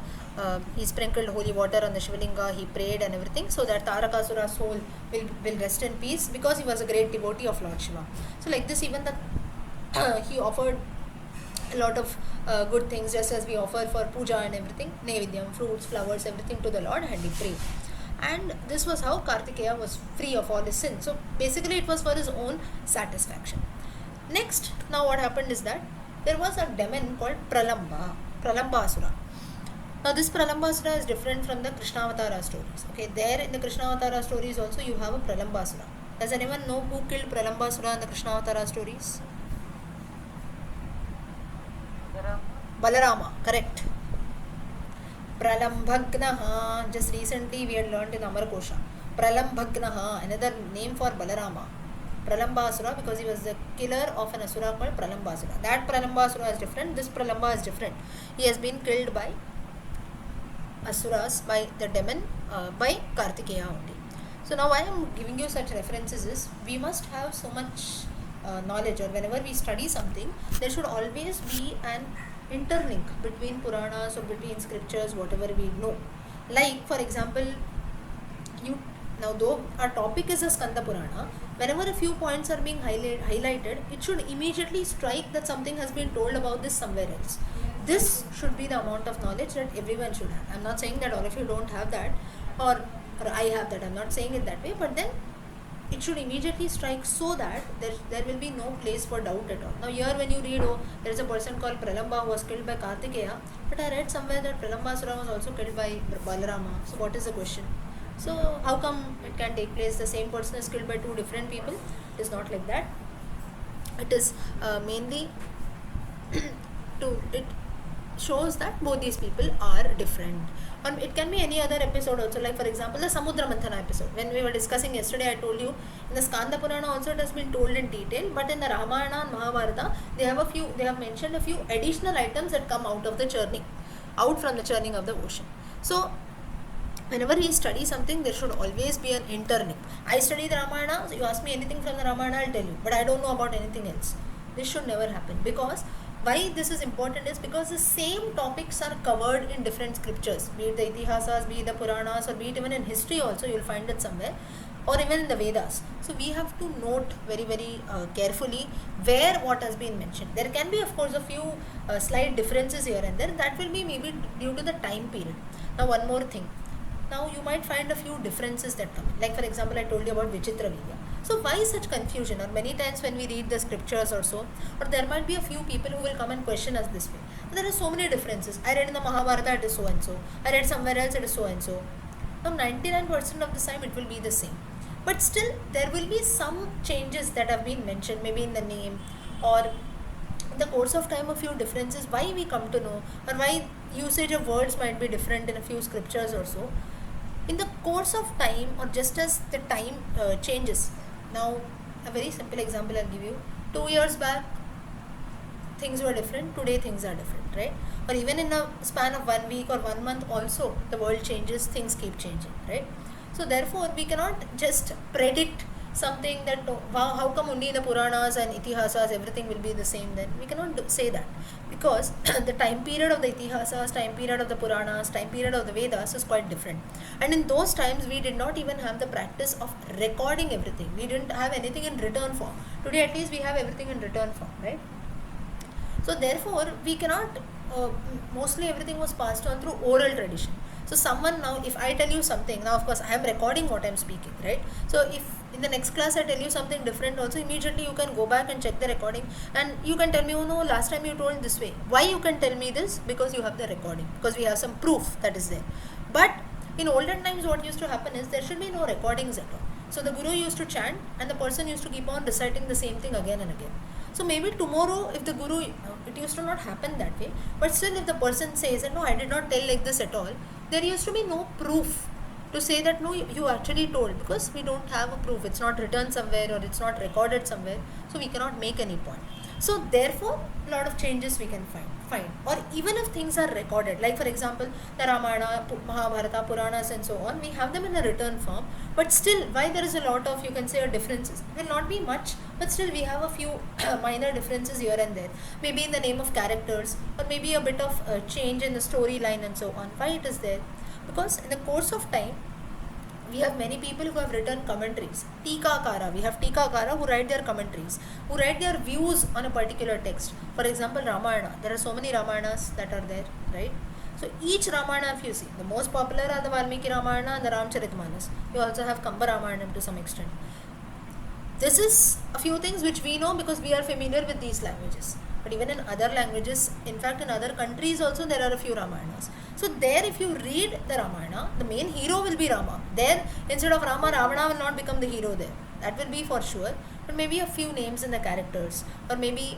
he sprinkled holy water on the Shivalinga, he prayed and everything so that Tarakasura's soul will rest in peace because he was a great devotee of Lord Shiva. So like this, even the he offered a lot of good things just as we offer for puja and everything, Nevidyam, fruits, flowers, everything to the Lord, and he prayed. And this was how Kartikeya was free of all his sins. So basically it was for his own satisfaction. Next, now what happened is that there was a demon called Pralambasura. Now this Pralambasura is different from the Krishnavatara stories. Okay, there in the Krishnavatara stories also you have a Pralambasura. Does anyone know who killed Pralambasura in the Krishnavatara stories? Balarama, correct. Pralambhagnaha, just recently we had learned in Amarkosha. Pralambhagnaha, another name for Balarama. Pralambasura, because he was the killer of an asura called Pralambasura. That Pralambasura is different, this Pralamba is different. He has been killed by asuras, by the demon, by Kartikeya only. So now why I am giving you such references is, we must have so much knowledge, or whenever we study something, there should always be an interlink between Puranas or between scriptures, whatever we know. Like for example, now though our topic is a Skanda Purana, whenever a few points are being highlighted, it should immediately strike that something has been told about this somewhere else. This should be the amount of knowledge that everyone should have. I am not saying that all of you don't have that, or I have that. I am not saying it that way, but then it should immediately strike so that there will be no place for doubt at all. Now here when you read, oh, there is a person called Pralamba who was killed by Kartikeya, but I read somewhere that Pralambasura was also killed by Balarama. So what is the question? So how come it can take place? The same person is killed by two different people? It is not like that. It is mainly it shows that both these people are different. Or it can be any other episode also, like for example the Samudra Manthana episode. When we were discussing yesterday, I told you in the Skanda Purana also it has been told in detail, but in the Ramayana and Mahabharata they have mentioned a few additional items that come out of the churning, out from the churning of the ocean. So whenever we study something, there should always be an interlink. I study the Ramayana, so you ask me anything from the Ramayana, I'll tell you, but I don't know about anything else. This should never happen, because why this is important is because the same topics are covered in different scriptures, be it the Itihasas, be it the Puranas, or be it even in history also, you will find it somewhere, or even in the Vedas. So we have to note very very carefully where what has been mentioned. There can be of course a few slight differences here and there, that will be maybe due to the time period. Now one more thing, now you might find a few differences that come, like for example I told you about Vichitra Vidya. So why such confusion? Or many times when we read the scriptures or so, or there might be a few people who will come and question us this way. There are so many differences. I read in the Mahabharata it is so and so. I read somewhere else it is so and so. Now 99% of the time it will be the same. But still there will be some changes that have been mentioned, maybe in the name, or in the course of time a few differences, why we come to know, or why usage of words might be different in a few scriptures or so. In the course of time, or just as the time changes. Now a very simple example I'll give you. 2 years back things were different, today things are different, right? Or even in a span of 1 week or 1 month also, the world changes, things keep changing, right? So therefore we cannot just predict something that how come only the Puranas and Itihasas everything will be the same. Then we cannot say that, because the time period of the Itihasas, time period of the Puranas, time period of the Vedas is quite different, and in those times we did not even have the practice of recording everything. We didn't have anything in written form. Today at least we have everything in written form, right? So therefore we cannot mostly everything was passed on through oral tradition. So someone, now if I tell you something, now of course I am recording what I am speaking, right? So if in the next class I tell you something different also, immediately you can go back and check the recording, and you can tell me, oh no, last time you told this way. Why you can tell me this? Because you have the recording, because we have some proof that is there. But in olden times what used to happen is there should be no recordings at all. So the guru used to chant and the person used to keep on reciting the same thing again and again. So maybe tomorrow if the guru, it used to not happen that way, but still if the person says that no, I did not tell like this at all, there used to be no proof to say that no, you actually told, because we don't have a proof. It's not written somewhere or it's not recorded somewhere, so we cannot make any point. So therefore, a lot of changes we can find. Or even if things are recorded, like for example, the Ramayana, Mahabharata, Puranas and so on, we have them in a written form. But still, why there is a lot of, you can say, differences? Will not be much, but still we have a few minor differences here and there. Maybe in the name of characters, or maybe a bit of change in the storyline and so on. Why it is there? Because in the course of time, we have many people who have written commentaries. Tikakara, we have Tikakara who write their commentaries, who write their views on a particular text. For example, Ramayana. There are so many Ramayanas that are there, right? So each Ramayana, if you see, the most popular are the Valmiki Ramayana and the Ramcharitmanas. You also have Kamba Ramayana to some extent. This is a few things which we know because we are familiar with these languages. But even in other languages, in fact in other countries also, there are a few Ramayanas. So there, if you read the Ramayana, the main hero will be Rama. There, instead of Rama, Ravana will not become the hero there. That will be for sure. But maybe a few names in the characters, or maybe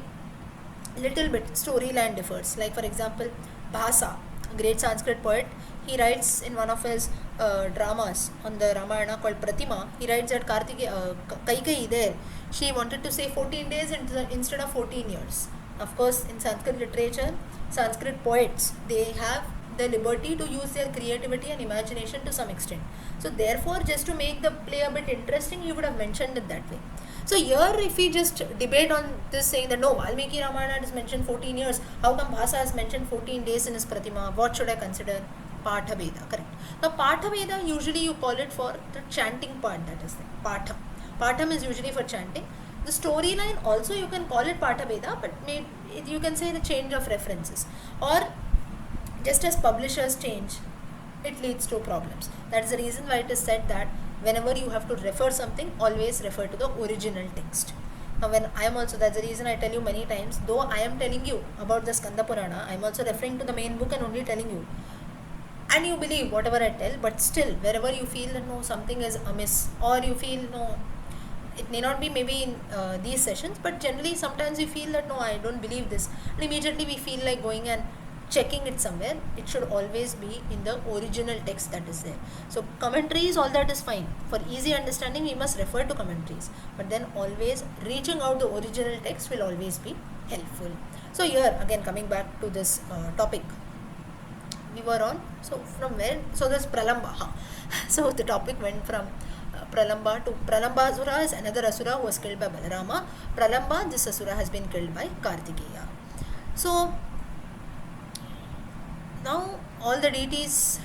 little bit storyline differs. Like for example, Bhasa, a great Sanskrit poet, he writes in one of his dramas on the Ramayana called Pratima, he writes that Kaikeyi there, she wanted to say 14 days instead of 14 years. Of course, in Sanskrit literature, Sanskrit poets, they have the liberty to use their creativity and imagination to some extent. So therefore, just to make the play a bit interesting, you would have mentioned it that way. So here, if we just debate on this, saying that no, Valmiki Ramayana is mentioned 14 years, how come Bhasa has mentioned 14 days in his Pratima? What should I consider? Patha Veda, correct. Now Patha Veda, usually you call it for the chanting part, that is the Patham. Patham is usually for chanting. The storyline also you can call it Patha Veda, but you can say the change of references. Or just as publishers change, it leads to problems. That is the reason why it is said that whenever you have to refer something, always refer to the original text. Now when I am also, that's the reason I tell you many times, though I am telling you about the Skanda Purana, I am also referring to the main book and only telling you. And you believe whatever I tell, but still, wherever you feel that no, something is amiss, or you feel no, it may not be maybe in these sessions, but generally sometimes we feel that no, I don't believe this, and immediately we feel like going and checking it somewhere. It should always be in the original text that is there. So commentaries, all that is fine. For easy understanding, we must refer to commentaries, but then always reaching out the original text will always be helpful. So here again, coming back to this topic we were on, so from where, so this Pralamba, so the topic went from Pralamba to Pralambasura is another asura who was killed by Balarama. Pralamba, this asura has been killed by Kartikeya. So now all the deities,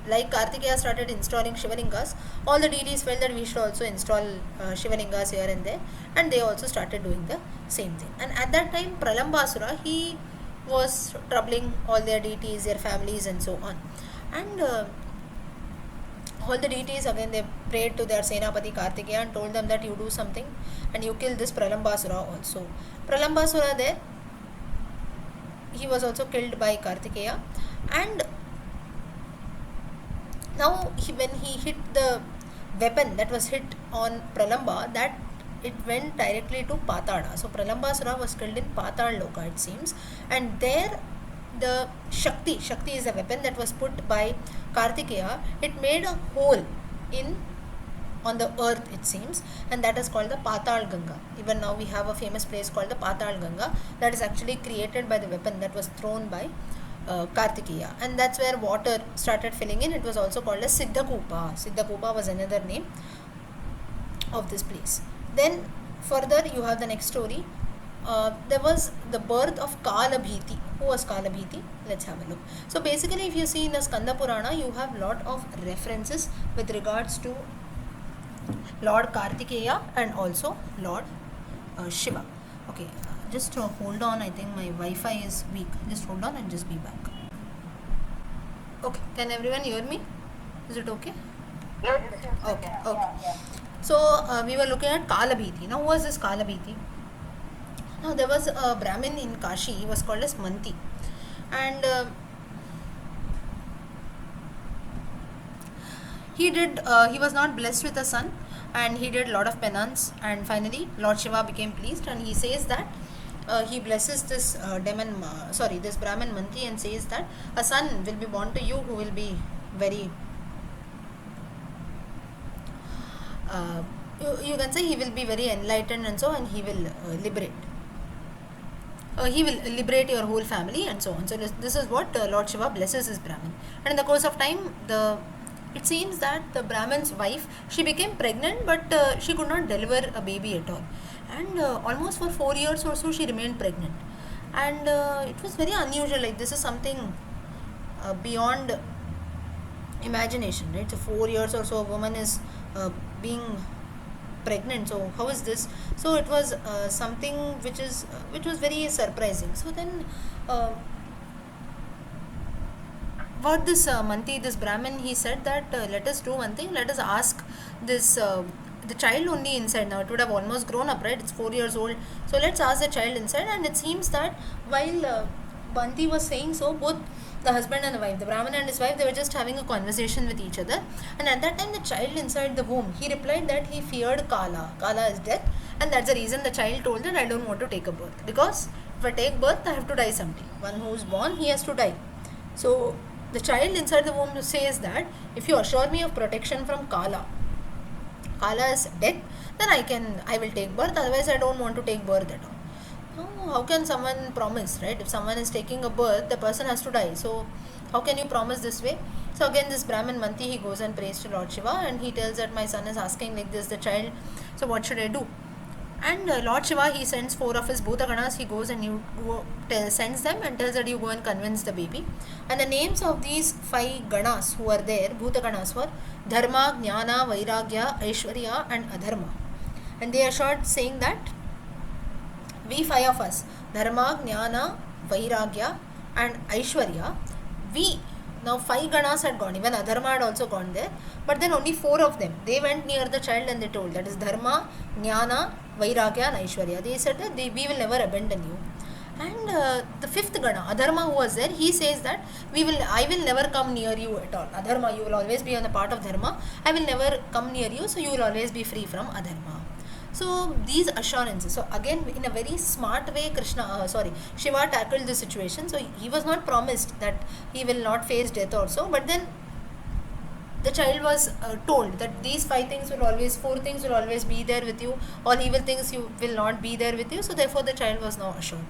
like Kartikeya started installing Shivalingas, all the deities felt that we should also install Shivalingas here and there, and they also started doing the same thing. And at that time, Pralambasura, he was troubling all their deities, their families and so on. And all the deities, again, they prayed to their Senapati Kartikeya and told them that you do something and you kill this Pralambasura also. Pralambasura there, he was also killed by Kartikeya. And now when he hit the weapon that was hit on Pralamba, that it went directly to Patada. So Pralambasura was killed in Patal Loka, it seems, and there the Shakti is a weapon that was put by Kartikeya. It made a hole on the earth, it seems, and that is called the Patal Ganga. Even now we have a famous place called the Patal Ganga that is actually created by the weapon that was thrown by Kartikeya, and that's where water started filling in. It was also called as Siddhakupa. Siddhakupa was another name of this place. Then further you have the next story. There was the birth of Kalabhiti. Who was Kalabhiti? Let's have a look. So basically, if you see in the Skanda Purana, you have lot of references with regards to Lord Kartikeya and also Lord Shiva. Okay, just hold on. I think my Wi-Fi is weak. Just hold on and just be back. Okay, can everyone hear me? Is it okay? Yes. Okay. So we were looking at Kalabhiti. Now, who was this Kalabhiti? Now, there was a Brahmin in Kashi. He was called as Manti, and he was not blessed with a son, and he did a lot of penance, and finally Lord Shiva became pleased, and he says that he blesses this this Brahmin Manti, and says that a son will be born to you who will be very you can say he will be very enlightened and so, and he will liberate. he will liberate your whole family and so on. So this is what Lord Shiva blesses his Brahmin. And in the course of time, it seems that the Brahmin's wife, she became pregnant, but she could not deliver a baby at all. And almost for 4 years or so, she remained pregnant. And it was very unusual. Like, this is something beyond imagination, right? So 4 years or so, a woman is being pregnant. So how is this? So it was something which was very surprising. So then what this Manti, this Brahmin, he said that let us do one thing, let us ask this the child only inside. Now it would have almost grown up, right? It's 4 years old. So let's ask the child inside. And it seems that while Banti was saying so, both the husband and the wife, the Brahmin and his wife, they were just having a conversation with each other. And at that time, the child inside the womb, he replied that he feared Kala. Kala is death. And that's the reason the child told that I don't want to take a birth. Because if I take birth, I have to die someday. One who is born, he has to die. So the child inside the womb says that if you assure me of protection from Kala, Kala is death, then I will take birth. Otherwise, I don't want to take birth at all. No, how can someone promise, right? If someone is taking a birth, the person has to die. So how can you promise this way? So again, this Brahmin Manti, he goes and prays to Lord Shiva, and he tells that my son is asking like this, the child. So what should I do? And Lord Shiva, he sends 4 of his Bhutaganas. He goes and sends them and tells that you go and convince the baby. And the names of these 5 Ganas who are there, Bhutaganas, were Dharma, Jnana, Vairagya, Aishwarya and Adharma. And they assured saying that we 5 of us, Dharma, Jnana, Vairagya and Aishwarya, we, now 5 Ganas had gone, even Adharma had also gone there, but then only 4 of them, they went near the child and they told, that is Dharma, Jnana, Vairagya and Aishwarya. They said that we will never abandon you. And the 5th Gana, Adharma, who was there, he says that I will never come near you at all. Adharma, you will always be on the part of Dharma. I will never come near you, so you will always be free from Adharma. So these assurances. So again, in a very smart way, Shiva tackled the situation. So he was not promised that he will not face death also, but then the child was told that these 4 things will always be there with you. All evil things you will not be there with you. So therefore, the child was now assured.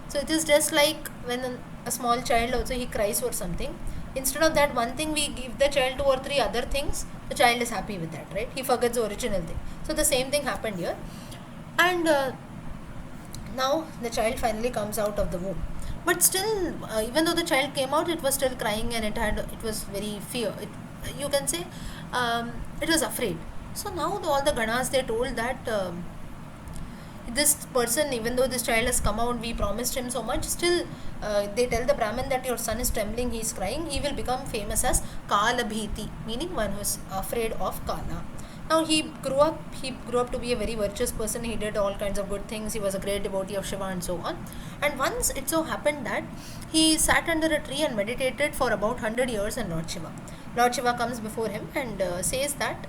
So it is just like when a small child also, he cries for something. Instead of that one thing, we give the child 2 or 3 other things. The child is happy with that, right? He forgets the original thing. So the same thing happened here. And now the child finally comes out of the womb. But still, even though the child came out, it was still crying and it was very fear. You can say it was afraid. So now all the Ganas, they told that this person, even though this child has come out, we promised him so much, still they tell the Brahmin that your son is trembling, he is crying, he will become famous as Kalabhiti, meaning one who is afraid of Kala. Now he grew up to be a very virtuous person. He did all kinds of good things. He was a great devotee of Shiva and so on. And once it so happened that he sat under a tree and meditated for about 100 years in Lord Shiva. Lord Shiva comes before him and says that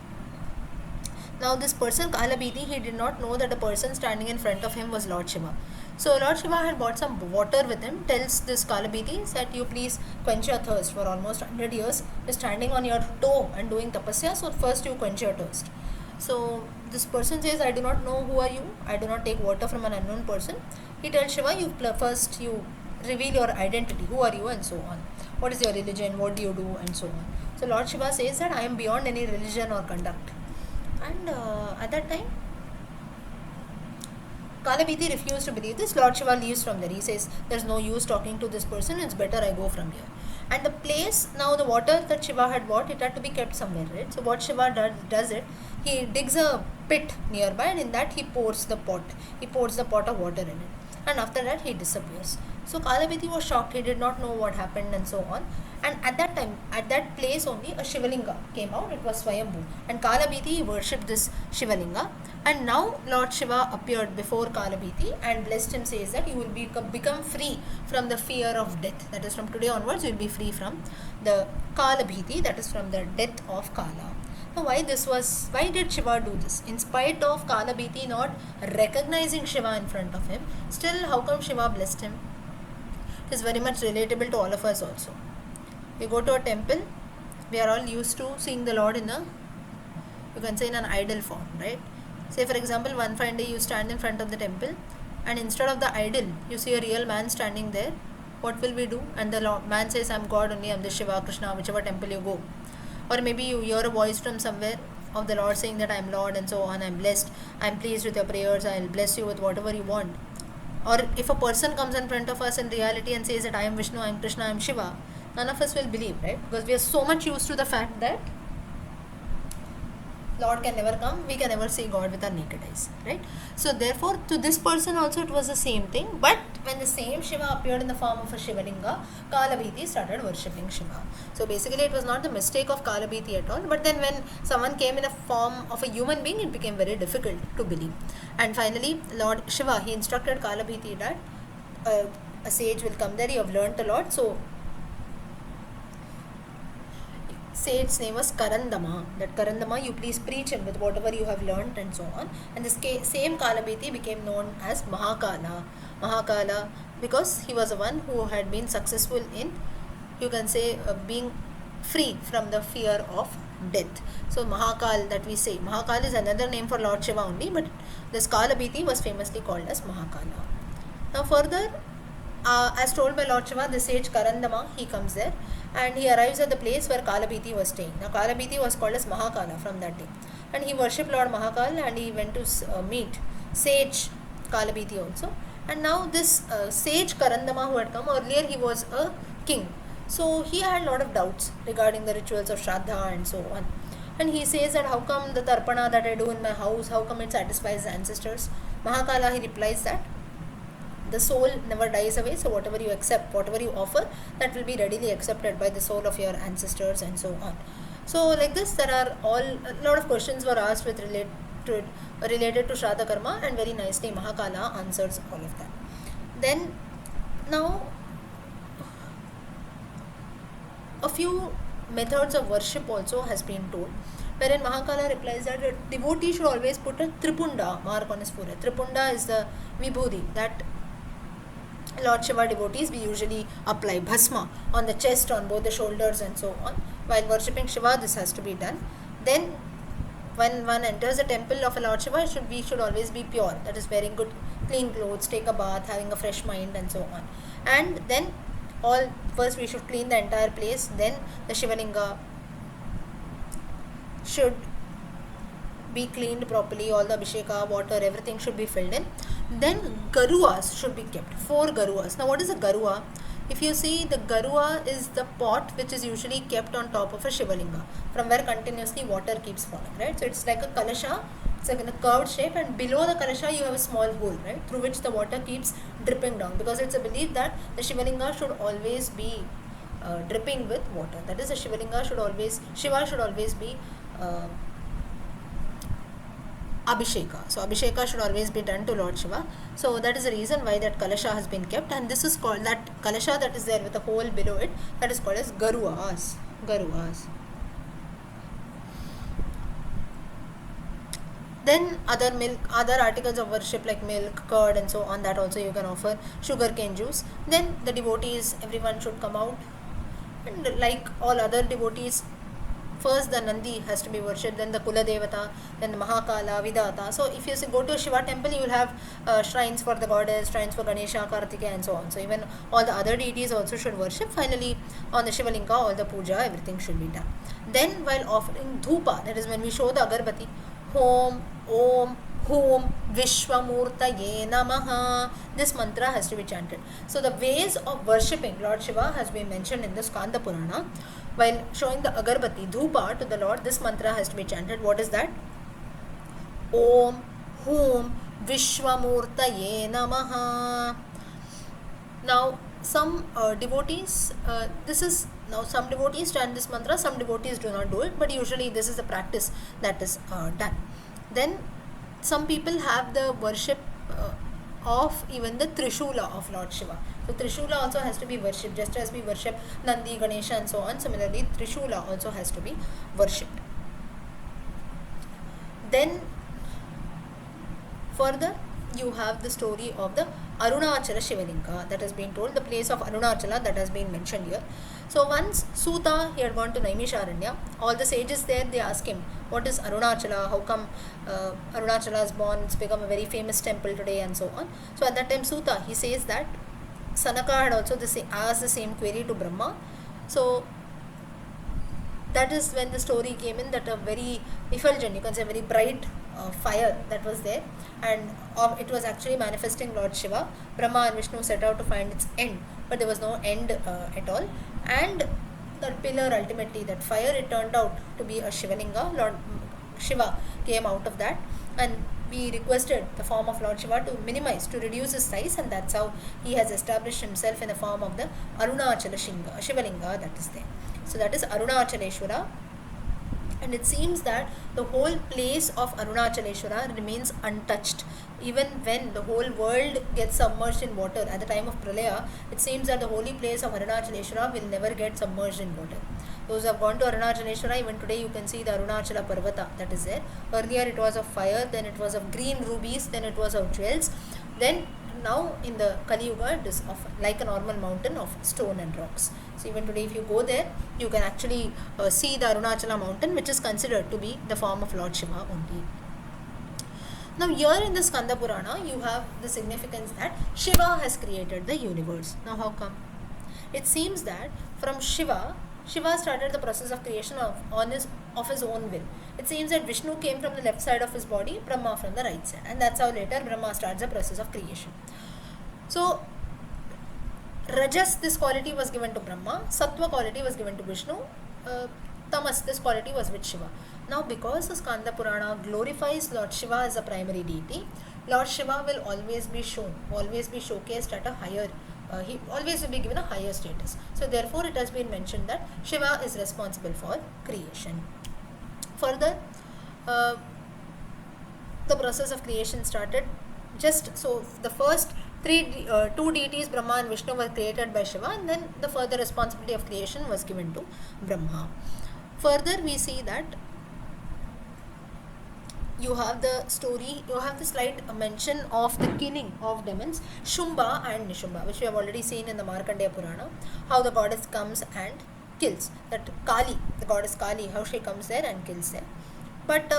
now this person Kalabhiti, he did not know that the person standing in front of him was Lord Shiva. So Lord Shiva had bought some water with him, tells this Kalabhiti that you please quench your thirst. For almost 100 years, you're standing on your toe and doing tapasya, so first you quench your thirst. So this person says, I do not know who are you, I do not take water from an unknown person. He tells Shiva, first you reveal your identity, who are you and so on. What is your religion, what do you do and so on. So Lord Shiva says that I am beyond any religion or conduct. And at that time, Kalabhiti refused to believe this. Lord Shiva leaves from there. He says, there's no use talking to this person, it's better I go from here. And the place, now the water that Shiva had bought, it had to be kept somewhere, right? So what Shiva does it, he digs a pit nearby and in that he pours the pot. He pours the pot of water in it. And after that he disappears. So Kalabhiti was shocked. He did not know what happened and so on. And at that time, at that place only, a Shivalinga came out. It was Swayambhu. And Kalabhiti worshipped this Shivalinga. And now Lord Shiva appeared before Kalabhiti and blessed him, says that you will become free from the fear of death. That is, from today onwards, you will be free from the Kalabhiti, that is from the death of Kala. Now why did Shiva do this? In spite of Kalabhiti not recognizing Shiva in front of him, still how come Shiva blessed him? It is very much relatable to all of us also. We go to a temple, we are all used to seeing the Lord in an idol form, right? Say for example, one fine day you stand in front of the temple and instead of the idol you see a real man standing there, what will we do? And the man says, I'm God only, I'm the Shiva, Krishna, whichever temple you go. Or maybe you hear a voice from somewhere of the Lord saying that I'm Lord and so on, I'm blessed, I'm pleased with your prayers, I'll bless you with whatever you want. Or if a person comes in front of us in reality and says that I am Vishnu, I am Krishna, I am Shiva, none of us will believe, right? Because we are so much used to the fact that Lord can never come, we can never see God with our naked eyes, right? So therefore, to this person also it was the same thing. But when the same Shiva appeared in the form of a Shivalinga, Kalabhiti started worshipping Shiva. So basically, it was not the mistake of Kalabhiti at all. But then when someone came in a form of a human being, it became very difficult to believe. And finally, Lord Shiva, he instructed Kalabhiti that a sage will come there. You have learnt a lot, so sage's name was Karandama. That Karandama, you please preach him with whatever you have learnt and so on. And this same Kalabhiti became known as Mahakala. Mahakala because he was the one who had been successful in, you can say, being free from the fear of death. So Mahakal that we say, Mahakal is another name for Lord Shiva only, but this Kalabhiti was famously called as Mahakala. Now further, as told by Lord Shiva, the sage Karandama, he comes there and he arrives at the place where Kalabhiti was staying. Now Kalabhiti was called as Mahakala from that day, and he worshipped Lord Mahakal and he went to meet sage Kalabhiti also. And now this sage Karandama who had come earlier, he was a king, so he had a lot of doubts regarding the rituals of Shraddha and so on. And he says that how come the Tarpana that I do in my house, how come it satisfies the ancestors? Mahakala, he replies that the soul never dies away, so whatever you accept, whatever you offer, that will be readily accepted by the soul of your ancestors and so on. So like this, there are a lot of questions were asked with related to Shraddha Karma, and very nicely Mahakala answers all of that. Then now a few methods of worship also has been told, wherein Mahakala replies that a devotee should always put a Tripunda mark on his forehead. Tripunda is the vibhuti that Lord Shiva devotees we usually apply, bhasma on the chest, on both the shoulders and so on. While worshipping Shiva, this has to be done. Then when one enters the temple of a Lord Shiva, we should always be pure, that is wearing good clean clothes, take a bath, having a fresh mind and so on. And then first we should clean the entire place, then the Shivalinga should be cleaned properly, all the abhisheka, water, everything should be filled in. Then garuas should be kept, 4 garuas. Now what is a garua? If you see, the garua is the pot which is usually kept on top of a Shivalinga, from where continuously water keeps falling, right? So it's like a kalasha, it's like in a curved shape, and below the kalasha you have a small hole, right, through which the water keeps dripping down, because it's a belief that the Shivalinga should always be dripping with water. That is, the Shiva should always be Abhisheka. So Abhisheka should always be done to Lord Shiva. So that is the reason why that Kalasha has been kept, and this is called, that Kalasha that is there with a hole below it, that is called as Garuas. Garuas. Then other articles of worship like milk, curd and so on, that also you can offer, sugarcane juice. Then the devotees, everyone should come out, and like all other devotees, first the Nandi has to be worshipped, then the Kula Devata, then the Mahakala, Vidata. So if you go to a Shiva temple, you will have shrines for the goddess, shrines for Ganesha, Kartika and so on. So even all the other deities also should worship. Finally, on the Shivalinga, all the puja, everything should be done. Then while offering dhupa, that is when we show the agarbati, Hom, Om, Hum, Vishwamurtaye Namaha, this mantra has to be chanted. So the ways of worshipping Lord Shiva has been mentioned in the Skanda Purana. While showing the agarbati, dhupa to the Lord, this mantra has to be chanted. What is that? Om, Hum, Vishwamurtaye Namaha. Now some devotees, some devotees chant this mantra, some devotees do not do it, but usually this is the practice that is done. Then some people have the worship of even the Trishula of Lord Shiva. So Trishula also has to be worshipped, just as we worship Nandi, Ganesha and so on. Similarly, Trishula also has to be worshipped. Then further, you have the story of the Arunachala Shivalinga that has been told, the place of Arunachala that has been mentioned here. So once Suta, he had gone to Naimisharanya, all the sages there, they ask him, what is Arunachala, how come Arunachala is born, it's become a very famous temple today and so on. So at that time Suta, he says that Sanaka had also asked the same query to Brahma. So that is when the story came in, that a very effulgent, you can say very bright fire that was there, and it was actually manifesting Lord Shiva. Brahma and Vishnu set out to find its end, but there was no end at all. And that pillar, ultimately that fire, it turned out to be a Shivalinga. Lord Shiva came out of that, and we requested the form of Lord Shiva to minimize, to reduce his size, and that's how he has established himself in the form of the Arunachala Shivalinga that is there. So that is Arunachaleshwara, and it seems that the whole place of Arunachaleshwara remains untouched. Even when the whole world gets submerged in water at the time of Pralaya, it seems that the holy place of Arunachaleshwara will never get submerged in water. Those who have gone to Arunachaleshwara, even today you can see the Arunachala Parvata that is there. Earlier it was of fire, then it was of green rubies, then it was of jewels, then now in the Kali Yuga it is of like a normal mountain of stone and rocks. So even today if you go there, you can actually see the Arunachala mountain, which is considered to be the form of Lord Shiva only. Now here in the Skanda Purana, you have the significance that Shiva has created the universe. Now how come? It seems that from Shiva started the process of creation of his own will. It seems that Vishnu came from the left side of his body, Brahma from the right side, and that's how later Brahma starts the process of creation. So Rajas, this quality was given to Brahma, Sattva quality was given to Vishnu, Tamas, this quality was with Shiva. Now because the Skanda Purana glorifies Lord Shiva as a primary deity, Lord Shiva will always be shown, always be showcased at a higher, he always will be given a higher status. So therefore it has been mentioned that Shiva is responsible for creation. Further, the process of creation started just so the first two deities, Brahma and Vishnu, were created by Shiva, and then the further responsibility of creation was given to Brahma. Further, we see that you have the story, you have the slight mention of the killing of demons, Shumba and Nishumba, which we have already seen in the Markandeya Purana, how the goddess comes and kills. That Kali, the goddess Kali, how she comes there and kills them. But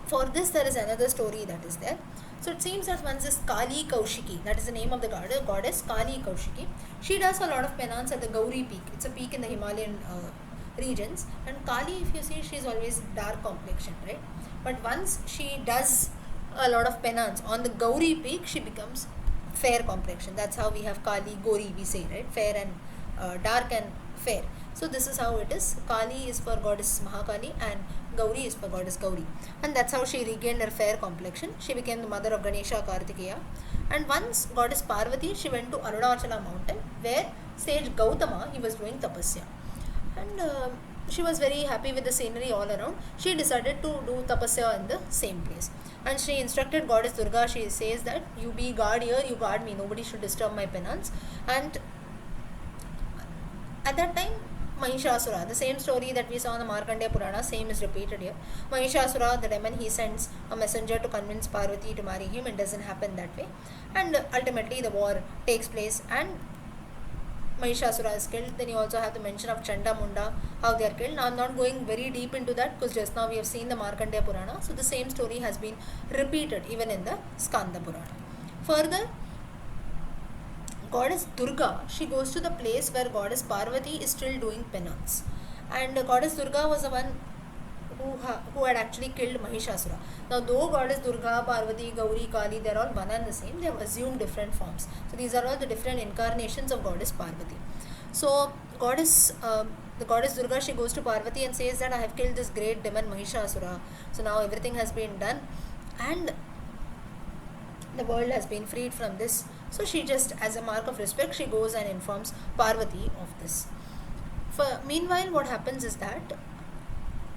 for this there is another story that is there. So it seems that once this Kali Kaushiki, that is the name of the goddess Kali Kaushiki, she does a lot of penance at the Gauri peak. It's a peak in the Himalayan regions, and Kali, if you see, she is always dark complexion, right? But once she does a lot of penance on the Gauri peak, she becomes fair complexion. That's how we have Kali, Gauri, we say, right? Fair and dark and fair. So this is how it is. Kali is for goddess Mahakali and Gauri is for goddess Gauri. And that's how she regained her fair complexion. She became the mother of Ganesha, Kartikeya. And once goddess Parvati, she went to Arunachala mountain where sage Gautama, he was doing tapasya. And she was very happy with the scenery all around. She decided to do tapasya in the same place. And she instructed goddess Durga, she says that you be guard here, you guard me, nobody should disturb my penance. And at that time, Mahishasura, the same story that we saw in the Markandeya Purana, same is repeated here. Mahishasura, the demon, he sends a messenger to convince Parvati to marry him. It doesn't happen that way. And ultimately the war takes place and Mahishasura is killed. Then you also have the mention of Chanda Munda, how they are killed. Now I'm not going very deep into that because just now we have seen the Markandeya Purana. So the same story has been repeated even in the Skanda Purana. Further, goddess Durga, she goes to the place where goddess Parvati is still doing penance. And goddess Durga was the one who had actually killed Mahishasura. Now though goddess Durga, Parvati, Gauri, Kali, they are all one and the same, they have assumed different forms. So these are all the different incarnations of goddess Parvati. So the goddess Durga, she goes to Parvati and says that I have killed this great demon Mahishasura. So now everything has been done and the world has been freed from this. So she just, as a mark of respect, she goes and informs Parvati of this. Meanwhile, what happens is that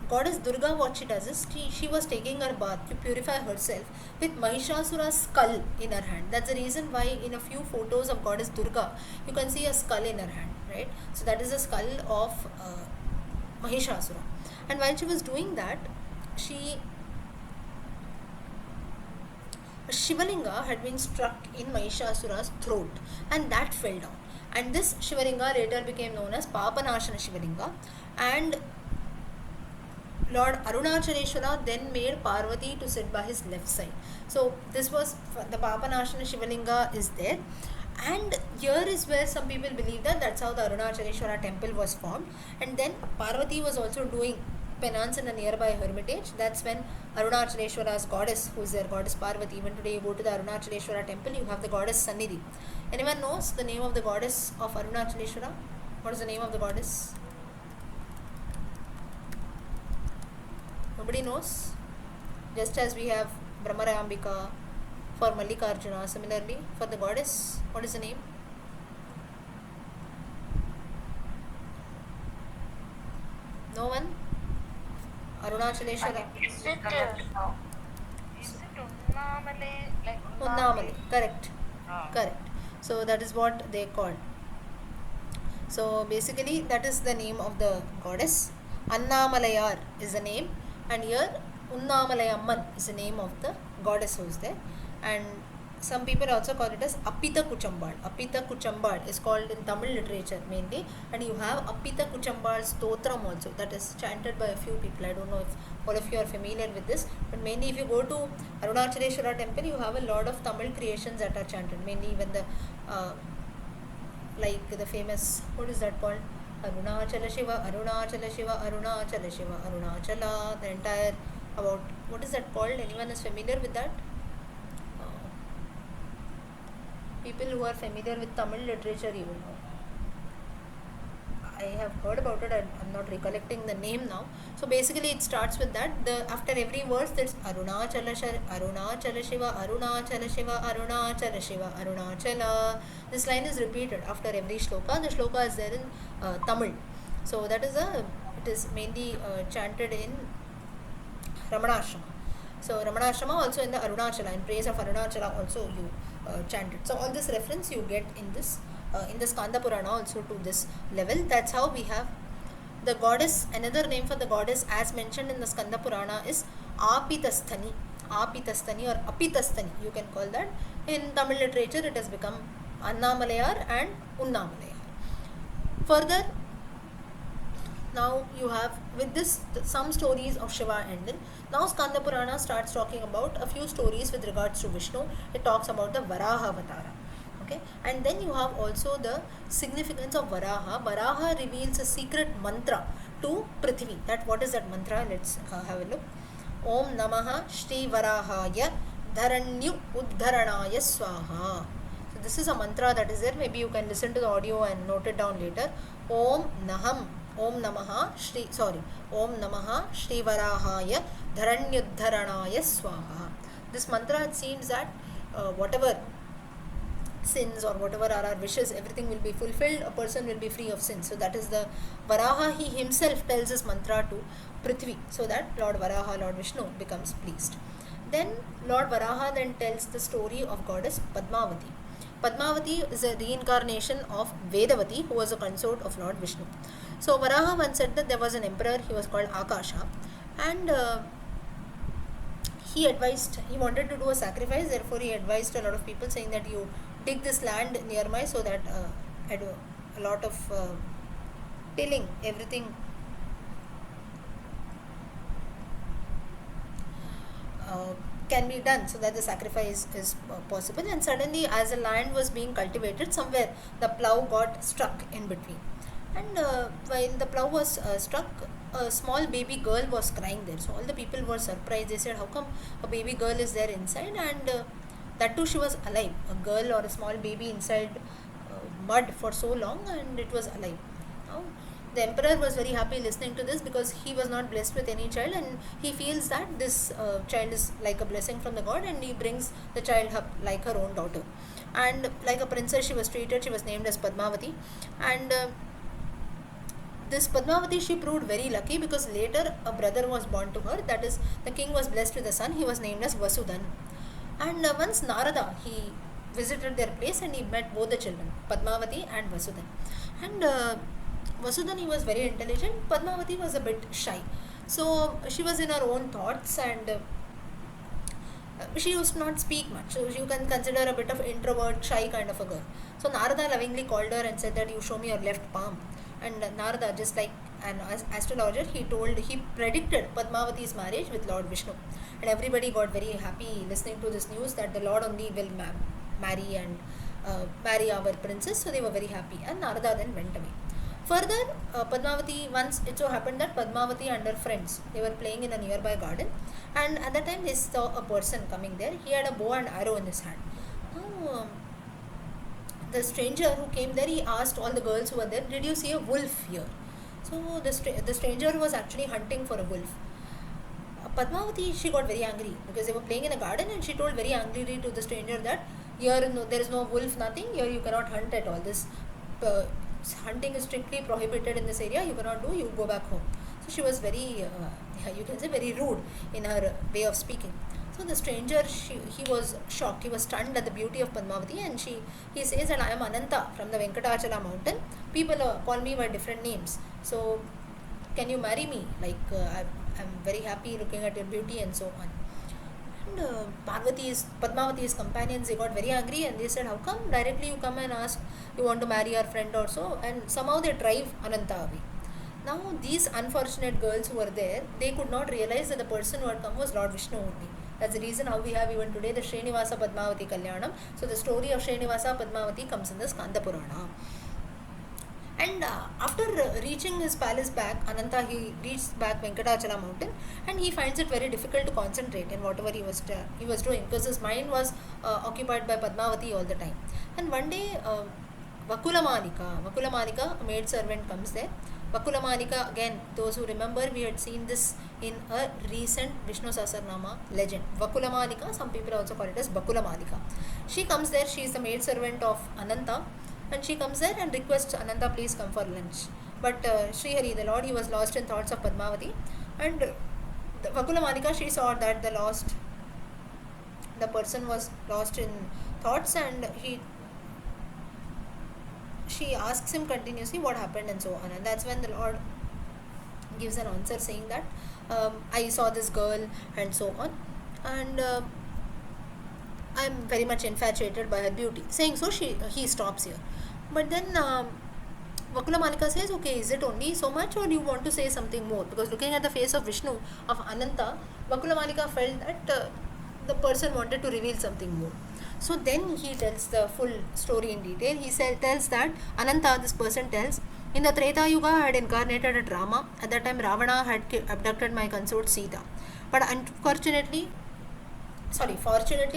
goddess Durga, what she does is she was taking her bath to purify herself with Mahishasura's skull in her hand. That's the reason why in a few photos of goddess Durga, you can see a skull in her hand, right? So that is the skull of Mahishasura. And while she was doing that, she a Shivalinga had been struck in Mahishasura's throat and that fell down. And this Shivalinga later became known as Papanashana Shivalinga, and Lord Arunachaleshwara then made Parvati to sit by his left side. So this was the Papanashana Shivalinga is there, and here is where some people believe that that's how the Arunachaleshwara temple was formed. And then Parvati was also doing penance in a nearby hermitage. That's when Arunachaleshwara's goddess, who is their goddess Parvati. Even today you go to the Arunachaleshwara temple, you have the goddess Sannidhi. Anyone knows the name of the goddess of Arunachaleshwara? What is the name of the goddess? Nobody knows? Just as we have Brahmarayambika for Mallikarjuna, similarly for the goddess, what is the name? No one? Arunachaleshwara? Is it Unnamale? Like Unnamale, correct. Ah. Correct. So that is what they called. So basically that is the name of the goddess. Annamalayar is the name, and here Unnamalayamman is the name of the goddess who is there. And some people also call it as Apita Kuchambal. Apita Kuchambal is called in Tamil literature mainly, and you have Apita Kuchambal Stotram also, that is chanted by a few people. I don't know if all of you are familiar with this, but mainly if you go to Arunachaleshwara temple, you have a lot of Tamil creations that are chanted, mainly even the like the famous, what is that called? Arunachala Shiva, Arunachala Shiva, Arunachala Shiva, Arunachala, the entire about, what is that called? Anyone is familiar with that? People who are familiar with Tamil literature, you will know. I have heard about it, I'm not recollecting the name now. So basically it starts with that. After every verse there's Arunachala Shiva, Arunachala Shiva, Arunachala Shiva, Arunachala Shiva, Arunachala. This line is repeated after every shloka. The shloka is there in Tamil. So that is it is mainly chanted in Ramanashrama. So Ramanashrama also in the Arunachala, in praise of Arunachala also you chanted. So all this reference you get in the Skanda Purana also to this level. That's how we have the goddess. Another name for the goddess as mentioned in the Skanda Purana is Apitasthani. Apitasthani or Apitasthani, you can call that. In Tamil literature it has become Annamalayar and Unnamalayar. Further, now you have with this some stories of Shiva ended. Now Skanda Purana starts talking about a few stories with regards to Vishnu. It talks about the Varaha Avatara. Okay, and then you have also the significance of Varaha. Varaha reveals a secret mantra to Prithvi. That what is that mantra? Let's have a look. Om Namaha Shri Varahaya Dharanyu Uddharanaya Swaha. So this is a mantra that is there. Maybe you can listen to the audio and note it down later. Om Namaha Shri Varahaya Dharanyuddharanaya Swaha. This mantra, it seems that whatever sins or whatever are our wishes, everything will be fulfilled, a person will be free of sin. So that is the Varaha, he himself tells this mantra to Prithvi, so that Lord Varaha, Lord Vishnu becomes pleased. Then Lord Varaha then tells the story of goddess Padmavati. Padmavati is a reincarnation of Vedavati, who was a consort of Lord Vishnu. So Varaha once said that there was an emperor, he was called Akasha, and he wanted to do a sacrifice, therefore he advised a lot of people saying that you dig this land nearby so that a lot of tilling, everything can be done so that the sacrifice is possible. And suddenly, as the land was being cultivated, somewhere the plough got stuck in between, and when the plough was struck, a small baby girl was crying there. So all the people were surprised. They said, how come a baby girl is there inside, and that too she was alive, a girl or a small baby inside mud for so long, and it was alive. Now the emperor was very happy listening to this, because he was not blessed with any child, and he feels that this child is like a blessing from the god, and he brings the child up like her own daughter, and like a princess she was treated. She was named as Padmavati, and this Padmavati, she proved very lucky, because later a brother was born to her. That is, the king was blessed with a son. He was named as Vasudan. And once Narada, he visited their place and he met both the children, Padmavati and Vasudan. And Vasudan, he was very intelligent. Padmavati was a bit shy. So she was in her own thoughts, and she used to not speak much, so you can consider a bit of introvert, shy kind of a girl. So Narada lovingly called her and said that you show me your left palm. And Narada, just like an astrologer, he predicted Padmavati's marriage with Lord Vishnu, and everybody got very happy listening to this news that the Lord only will marry and marry our princess. So they were very happy, and Narada then went away. Further, Padmavati, once it so happened that Padmavati and her friends, they were playing in a nearby garden, and at that time they saw a person coming there. He had a bow and arrow in his hand. Now, the stranger who came there, he asked all the girls who were there, "Did you see a wolf here?" So the stranger was actually hunting for a wolf. Padmavati, she got very angry because they were playing in a garden, and she told very angrily to the stranger that here there is no wolf, nothing. Here you cannot hunt at all. This uh, hunting is strictly prohibited in this area. You cannot do. You go back home. So she was very, you can say, very rude in her way of speaking. So the stranger, he was shocked. He was stunned at the beauty of Padmavati, and he says that I am Ananta from the Venkatachala mountain. People call me by different names. So can you marry me? Like I'm very happy looking at your beauty and so on. And Padmavati's companions, they got very angry and they said, how come directly you come and ask you want to marry our friend also? And somehow they drive Ananta away. Now these unfortunate girls who were there, they could not realize that the person who had come was Lord Vishnu only. That's the reason how we have even today the Srinivasa Padmavati Kalyanam. So the story of Srinivasa Padmavati comes in the Skanda Purana. And after reaching his palace back, Ananta, he reached back Venkatachala mountain, and he finds it very difficult to concentrate in whatever he was doing, because his mind was occupied by Padmavati all the time. And one day, Vakula a maid servant, comes there. Vakula again, those who remember, we had seen this in a recent Vishnu Sahasranama legend. Vakula some people also call it as Bakula. She comes there, she is the maid servant of Ananta, and she comes there and requests Ananta, please come for lunch. But Srihari, the Lord, he was lost in thoughts of Padmavati, and Vakula she saw that the person was lost in thoughts, and she asks him continuously what happened and so on. And that's when the Lord gives an answer saying that I saw this girl and so on, and I'm very much infatuated by her beauty. Saying so, he stops here. But then Vakula says, okay, is it only so much, or do you want to say something more? Because looking at the face of Vishnu, of Ananta, Vakula felt that the person wanted to reveal something more. So then he tells the full story in detail. He tells that Ananta, this person tells, in the Treta Yuga, I had incarnated a drama. At that time, Ravana had abducted my consort Sita. But fortunately,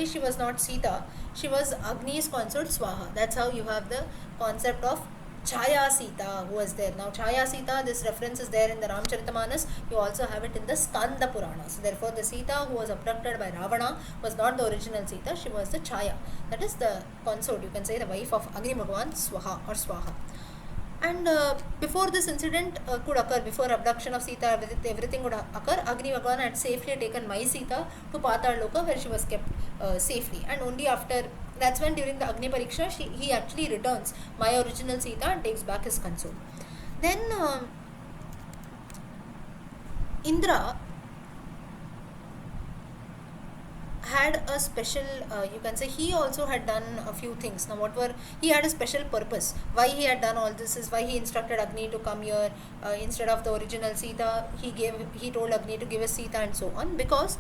she was not Sita. She was Agni's consort Swaha. That's how you have the concept of Chaya Sita who was there. Now Chaya Sita, this reference is there in the Ramcharitamanas. You also have it in the Skanda Purana. So therefore the Sita who was abducted by Ravana was not the original Sita. She was the Chaya. That is the consort, you can say the wife of Agni Bhagavan Swaha or Swaha. And before this incident could occur, before abduction of Sita, everything would occur, Agni Bhagavan had safely taken my Sita to Patal Loka, where she was kept safely. And only after, that's when during the Agni Pariksha, he actually returns my original Sita and takes back his console. Then Indra had a special, you can say, he also had done a few things. Now he had a special purpose. Why he had done all this is why he instructed Agni to come here instead of the original Sita. He told Agni to give us Sita and so on, because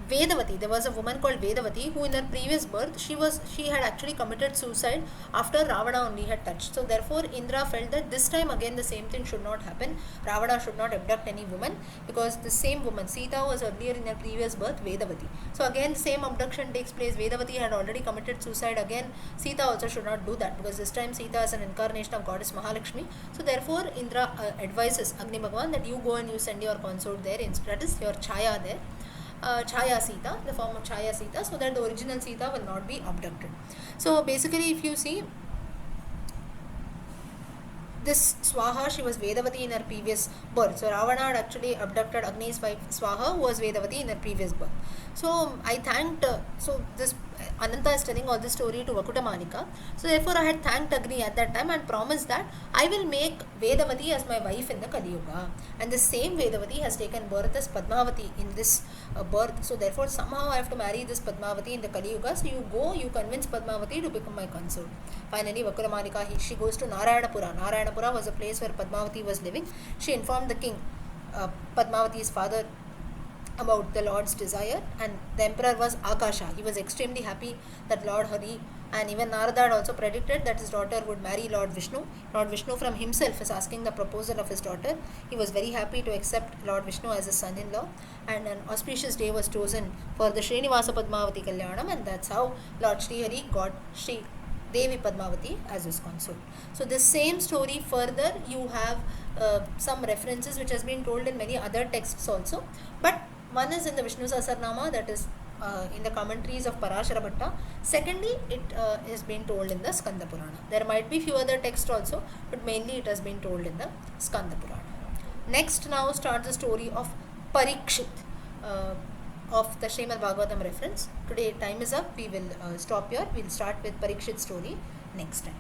Vedavati, there was a woman called Vedavati who in her previous birth, she had actually committed suicide after Ravana only had touched. So therefore Indra felt that this time again the same thing should not happen. Ravana should not abduct any woman, because the same woman, Sita, was earlier in her previous birth Vedavati. So again same abduction takes place. Vedavati had already committed suicide. Again Sita also should not do that, because this time Sita is an incarnation of goddess Mahalakshmi. So therefore Indra advises Agni Bhagavan that you go and you send your consort there, that is your Chaya there, Chaya Sita, the form of Chaya Sita, so that the original Sita will not be abducted. So basically if you see, this Swaha, she was Vedavati in her previous birth. So Ravana had actually abducted Agni's wife Swaha, who was Vedavati in her previous birth. So I thanked, so this Ananta is telling all this story to Vakutamanika. So therefore I had thanked Agni at that time and promised that I will make Vedavati as my wife in the Kali Yuga. And the same Vedavati has taken birth as Padmavati in this birth. So therefore somehow I have to marry this Padmavati in the Kali Yuga. So you go, you convince Padmavati to become my consort. Finally Vakutamanika, she goes to Narayanapura. Narayanapura was a place where Padmavati was living. She informed the king, Padmavati's father, about the Lord's desire, and the emperor was Akasha. He was extremely happy that Lord Hari, and even Narada had also predicted that his daughter would marry Lord Vishnu. Lord Vishnu from himself is asking the proposal of his daughter. He was very happy to accept Lord Vishnu as his son-in-law, and an auspicious day was chosen for the Srinivasa Padmavati Kalyanam, and that's how Lord Sri Hari got Sri Devi Padmavati as his consort. So this same story further you have some references which has been told in many other texts also, but one is in the Vishnu Sahasranama, that is in the commentaries of Parashara Bhatta. Secondly, it is being told in the Skanda Purana. There might be few other texts also, but mainly it has been told in the Skanda Purana. Next now starts the story of Parikshit of the Srimad Bhagavatam reference. Today time is up. We will stop here. We will start with Parikshit story next time.